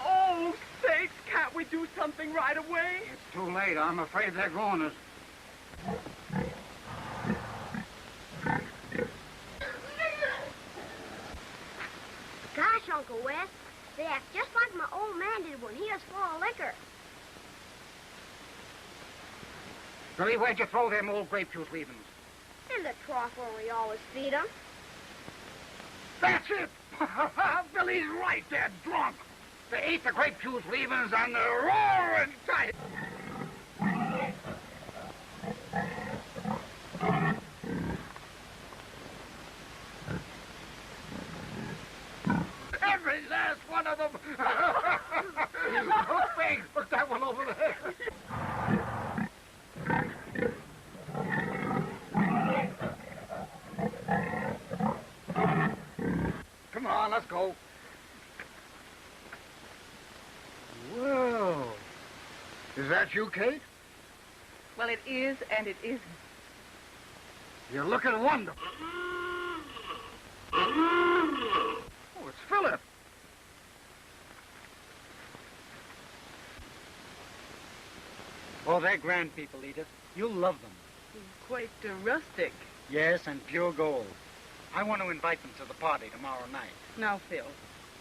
Oh, sakes, can't we do something right away?
It's too late. I'm afraid they're going us.
Gosh, Uncle Wes, they act just like my old man did when he was full of liquor.
Billy, where'd you throw them old grape juice leavings?
In the trough where we always feed them.
That's it! Billy's right, they're drunk. They ate the grape juice leavings and they're roaring tight. Every last one of them. Big let's go.
Well, is that you, Kate?
Well, it is and it isn't.
You're looking wonderful. Oh, it's Philip.
Oh, they're grand people, Edith. You'll love them.
Quite rustic.
Yes, and pure gold. I want to invite them to the party tomorrow night.
Now, Phil,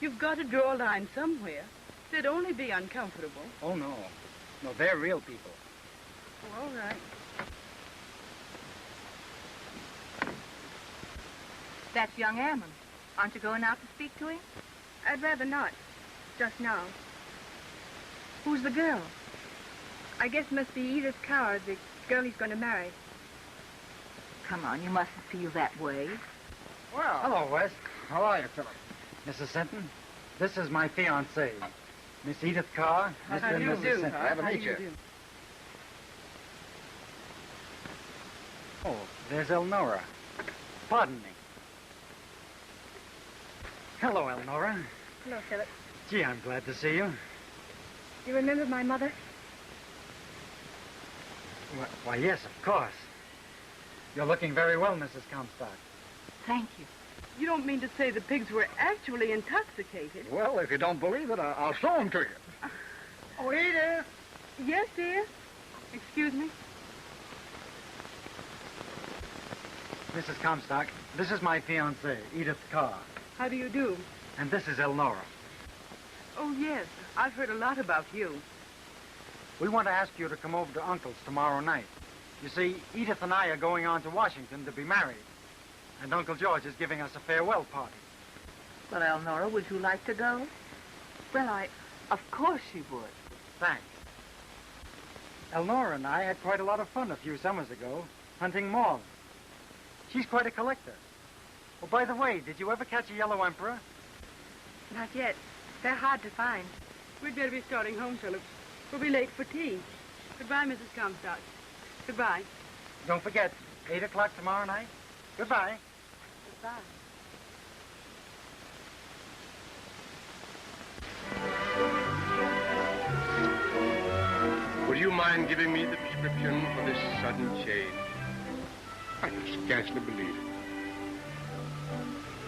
you've got to draw a line somewhere. They'd only be uncomfortable.
Oh, no. No, they're real people.
Oh, all right.
That's young Ammon. Aren't you going out to speak to him?
I'd rather not. Just now.
Who's the girl?
I guess it must be Edith Carr, the girl he's going to marry.
Come on, you mustn't feel that way.
Well, hello, Wes. How are you, Philip? Mrs. Sinton, this is my fiancée, Miss Edith Carr.
How
Mr.
do
and
you
Mrs.
do?
Sinton.
How do you do?
Oh, there's Elnora. Pardon me. Hello, Elnora.
Hello, Philip.
Gee, I'm glad to see you.
You remember my mother?
Why, yes, of course. You're looking very well, Mrs. Comstock.
Thank you.
You don't mean to say the pigs were actually intoxicated?
Well, if you don't believe it, I'll show them to you. Oh, Edith.
Yes, dear. Excuse me?
Mrs. Comstock, this is my fiancée, Edith Carr.
How do you do?
And this is Elnora.
Oh, yes. I've heard a lot about you.
We want to ask you to come over to Uncle's tomorrow night. You see, Edith and I are going on to Washington to be married. And Uncle George is giving us a farewell party.
Well, Elnora, would you like to go?
Well,
Of course she would.
Thanks. Elnora and I had quite a lot of fun a few summers ago, hunting moths. She's quite a collector. Oh, by the way, did you ever catch a yellow emperor?
Not yet. They're hard to find.
we'd better be starting home, Philip. We'll be late for tea. Goodbye, Mrs. Comstock. Goodbye.
Don't forget, 8 o'clock tomorrow night. Goodbye.
Goodbye.
Would you mind giving me the prescription for this sudden change? I can scarcely believe it.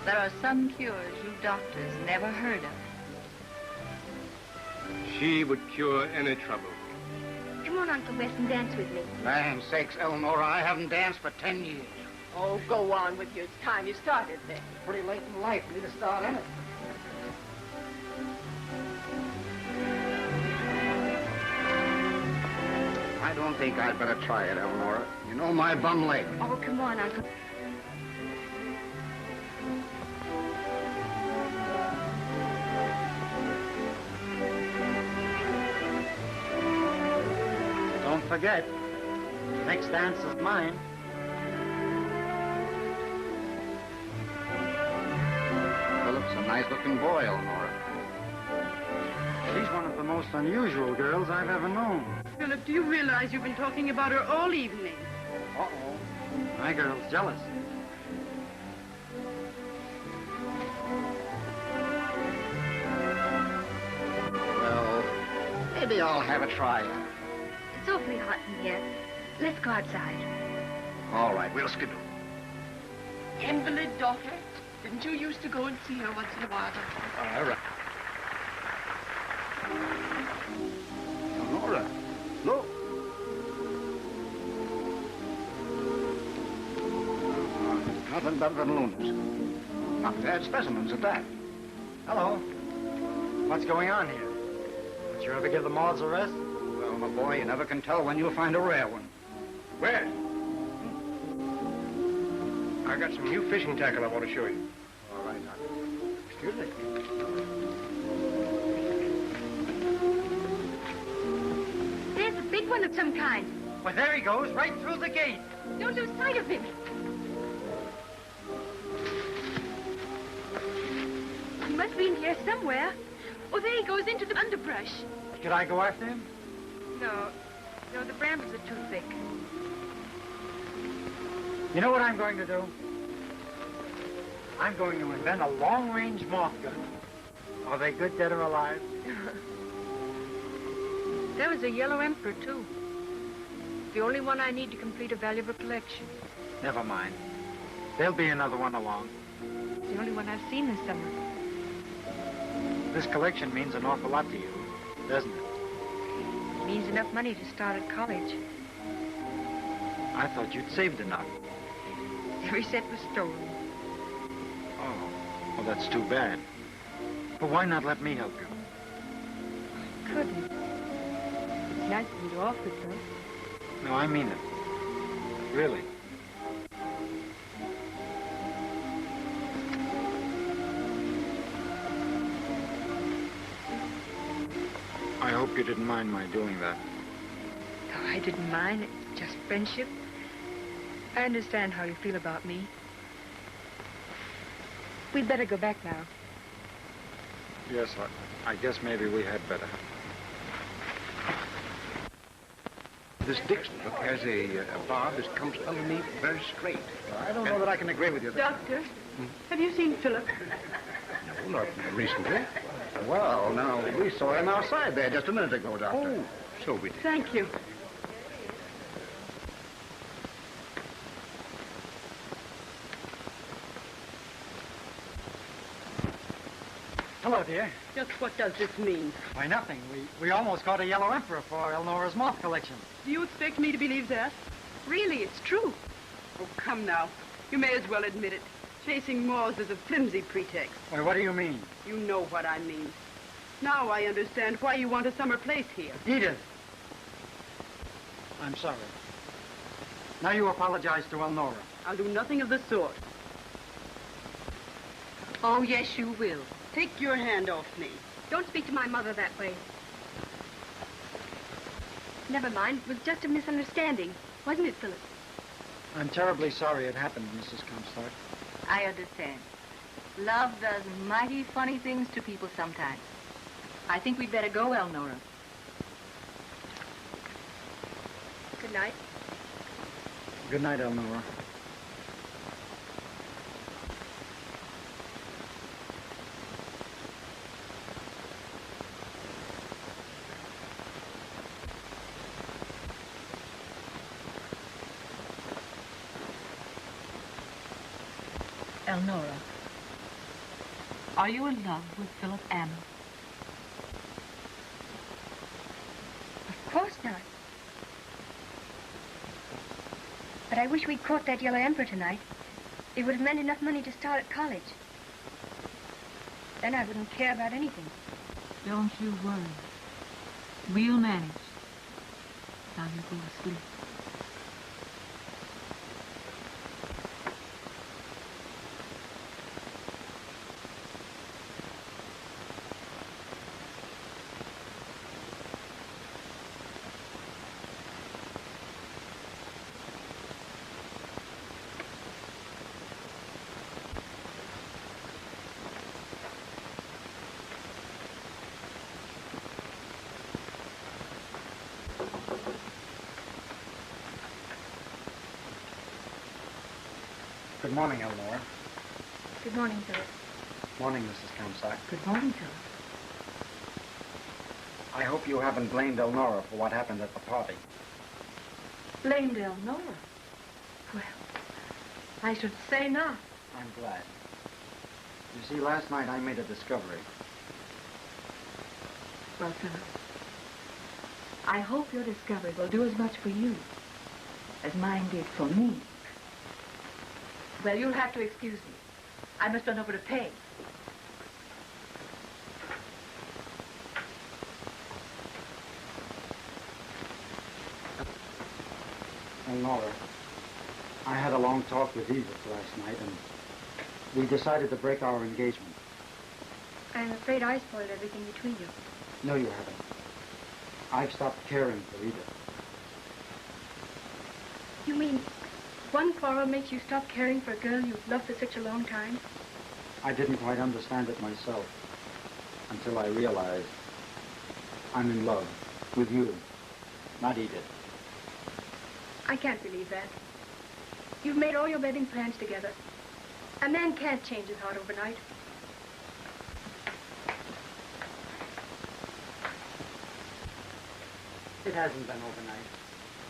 There are some cures you doctors never heard of.
She would cure any trouble.
Come on, Uncle Wes, and dance with me.
Land sakes, Elnora, I haven't danced for 10 years.
Oh, go on with you. It's time you started this.
Pretty late in life for me to start in it. I don't think I'd better try it, Elnora. You know my bum leg.
Oh, come on, Uncle.
Don't forget, next dance is mine.
Philip's a nice-looking boy, Elnora.
She's one of the most unusual girls I've ever known.
Philip, do you realize you've been talking about her all evening?
Uh-oh. My girl's jealous.
Well, maybe I'll have a try.
It's awfully hot in here. Let's go outside.
All right, we'll skidoo.
Invalid daughter? Didn't you used to go and see her once in a while?
All right. Elnora, look. Nothing better than lunars. Not bad specimens at that.
Hello. What's going on here? Did you ever give the moths a rest?
Well, my boy, you never can tell when you'll find a rare one.
Where? I got some new fishing tackle I want to show you.
All right, now. Excuse me.
There's a big one of some kind.
Well, there he goes, right through the gate.
Don't lose sight of him. He must be in here somewhere. Oh, there he goes into the underbrush.
Should I go after him?
No, the brambles are too thick.
You know what I'm going to do? I'm going to invent a long-range moth gun. Are they good, dead or alive?
There was a yellow emperor, too. The only one I need to complete a valuable collection.
Never mind. There'll be another one along.
The only one I've seen this summer.
This collection means an awful lot to you, doesn't it?
It means enough money to start at college.
I thought you'd saved enough.
Every cent was stolen.
Oh, well, that's too bad. But why not let me help you?
I couldn't. It's nice of you to offer it, though.
No, I mean it. Really. I hope you didn't mind my doing that.
Oh, I didn't mind. It's just friendship. I understand how you feel about me. We'd better go back now.
Yes, I guess maybe we had better.
This Dixon look has a bob that comes underneath very straight.
I don't know that I can agree with you there.
Doctor, have you seen Philip?
No, not recently.
Well, now, we saw him outside there just a minute ago, Doctor.
Oh, so we did.
Thank you.
Hello, dear.
Just what does this mean?
Why, nothing. We almost caught a yellow emperor for Elnora's moth collection.
Do you expect me to believe that?
Really, it's true.
Oh, come now. You may as well admit it. Chasing moths is a flimsy pretext.
Why, what do you mean?
You know what I mean. Now I understand why you want a summer place here.
Edith! I'm sorry. Now you apologize to Elnora.
I'll do nothing of the sort.
Oh, yes, you will.
Take your hand off me.
Don't speak to my mother that way. Never mind. It was just a misunderstanding. Wasn't it, Philip?
I'm terribly sorry it happened, Mrs. Comstock.
I understand. Love does mighty funny things to people sometimes. I think we'd better go, Elnora.
Good night.
Good night, Elnora.
Elnora, are you in love with Philip Ammon?
Of course not. But I wish we'd caught that yellow emperor tonight. It would have meant enough money to start at college. Then I wouldn't care about anything.
Don't you worry. We'll manage. Now you go to sleep.
Good morning, Elnora.
Good morning, Philip.
Morning, Mrs. Comstock.
Good morning, Philip.
I hope you haven't blamed Elnora for what happened at the party.
Blamed Elnora? Well, I should say not.
I'm glad. You see, last night I made a discovery.
Well, Philip, I hope your discovery will do as much for you as mine did for me. Well, you'll have to excuse me. I must run over to pay.
Elnora, I had a long talk with Edith last night, and we decided to break our engagement.
I'm afraid I spoiled everything between you.
No, you haven't. I've stopped caring for Edith.
You mean one quarrel makes you stop caring for a girl you've loved for such a long time?
I didn't quite understand it myself until I realized I'm in love with you, not Edith.
I can't believe that. You've made all your wedding plans together.
A man can't change his heart overnight.
It hasn't been overnight.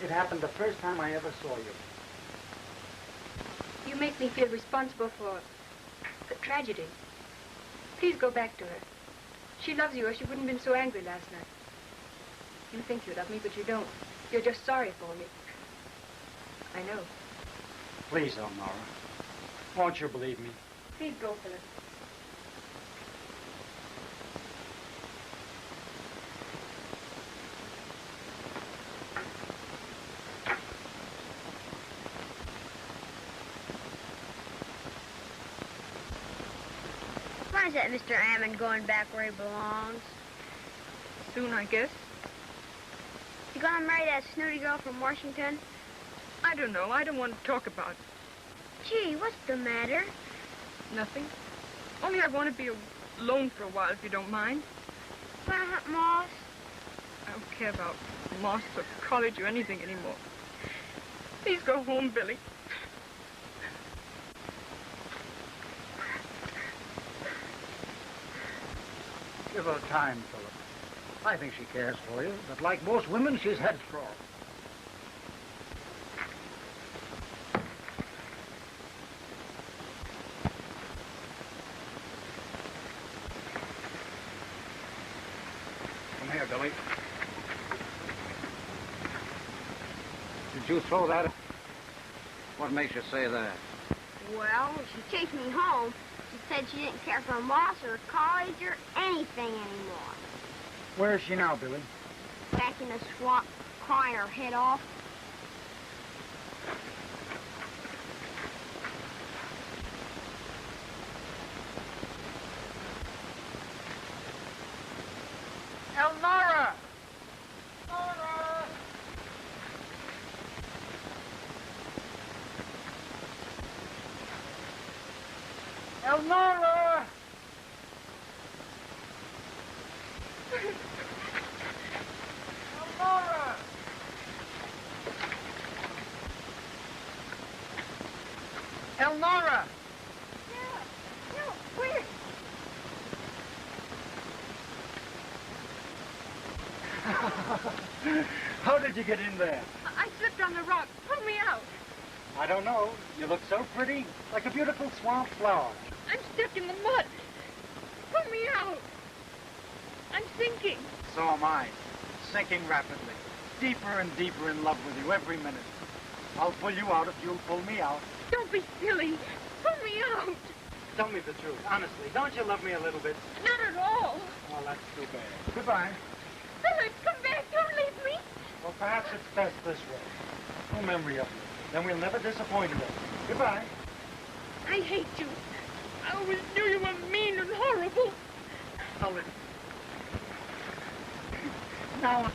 It happened the first time I ever saw you.
You make me feel responsible for the tragedy. Please go back to her. She loves you or she wouldn't have been so angry last night. You think you love me, but you don't. You're just sorry for me. I know.
Please, Elnora. Won't you believe me?
Please go, Philip.
Why is that Mr. Ammon going back where he belongs?
Soon, I guess.
You gonna marry that snooty girl from Washington?
I don't know. I don't want to talk about it.
Gee, what's the matter?
Nothing. Only I want to be alone for a while, if you don't mind.
Wanna hunt moths?
I don't care about moths or college or anything anymore. Please go home, Billy.
Give her time, Philip. I think she cares for you, but like most women, she's headstrong. Come here, Billy. Did you throw that? What makes you say that?
Well, she chased me home. She said she didn't care for moss or college or anything anymore.
Where is she now, Billy?
Back in the swamp, crying her head off.
Elnora! Elnora! Elnora! Elnora! Elnora!
No, where?
How did you get in there?
I slipped on the rock. Pull me out.
I don't know. You look so pretty, like a beautiful swamp flower.
I'm stuck in the mud. Pull me out. I'm sinking.
So am I, sinking rapidly, deeper and deeper in love with you every minute. I'll pull you out if you'll pull me out.
Don't be silly. Pull me out.
Tell me the truth, honestly. Don't you love me a little bit?
Not at all.
Oh, that's too bad. Goodbye.
Philip, come back. Don't leave me.
Well, perhaps it's best this way. No memory of you. Then we'll never disappoint again. Goodbye.
I hate you. I always knew you were mean and horrible.
Now,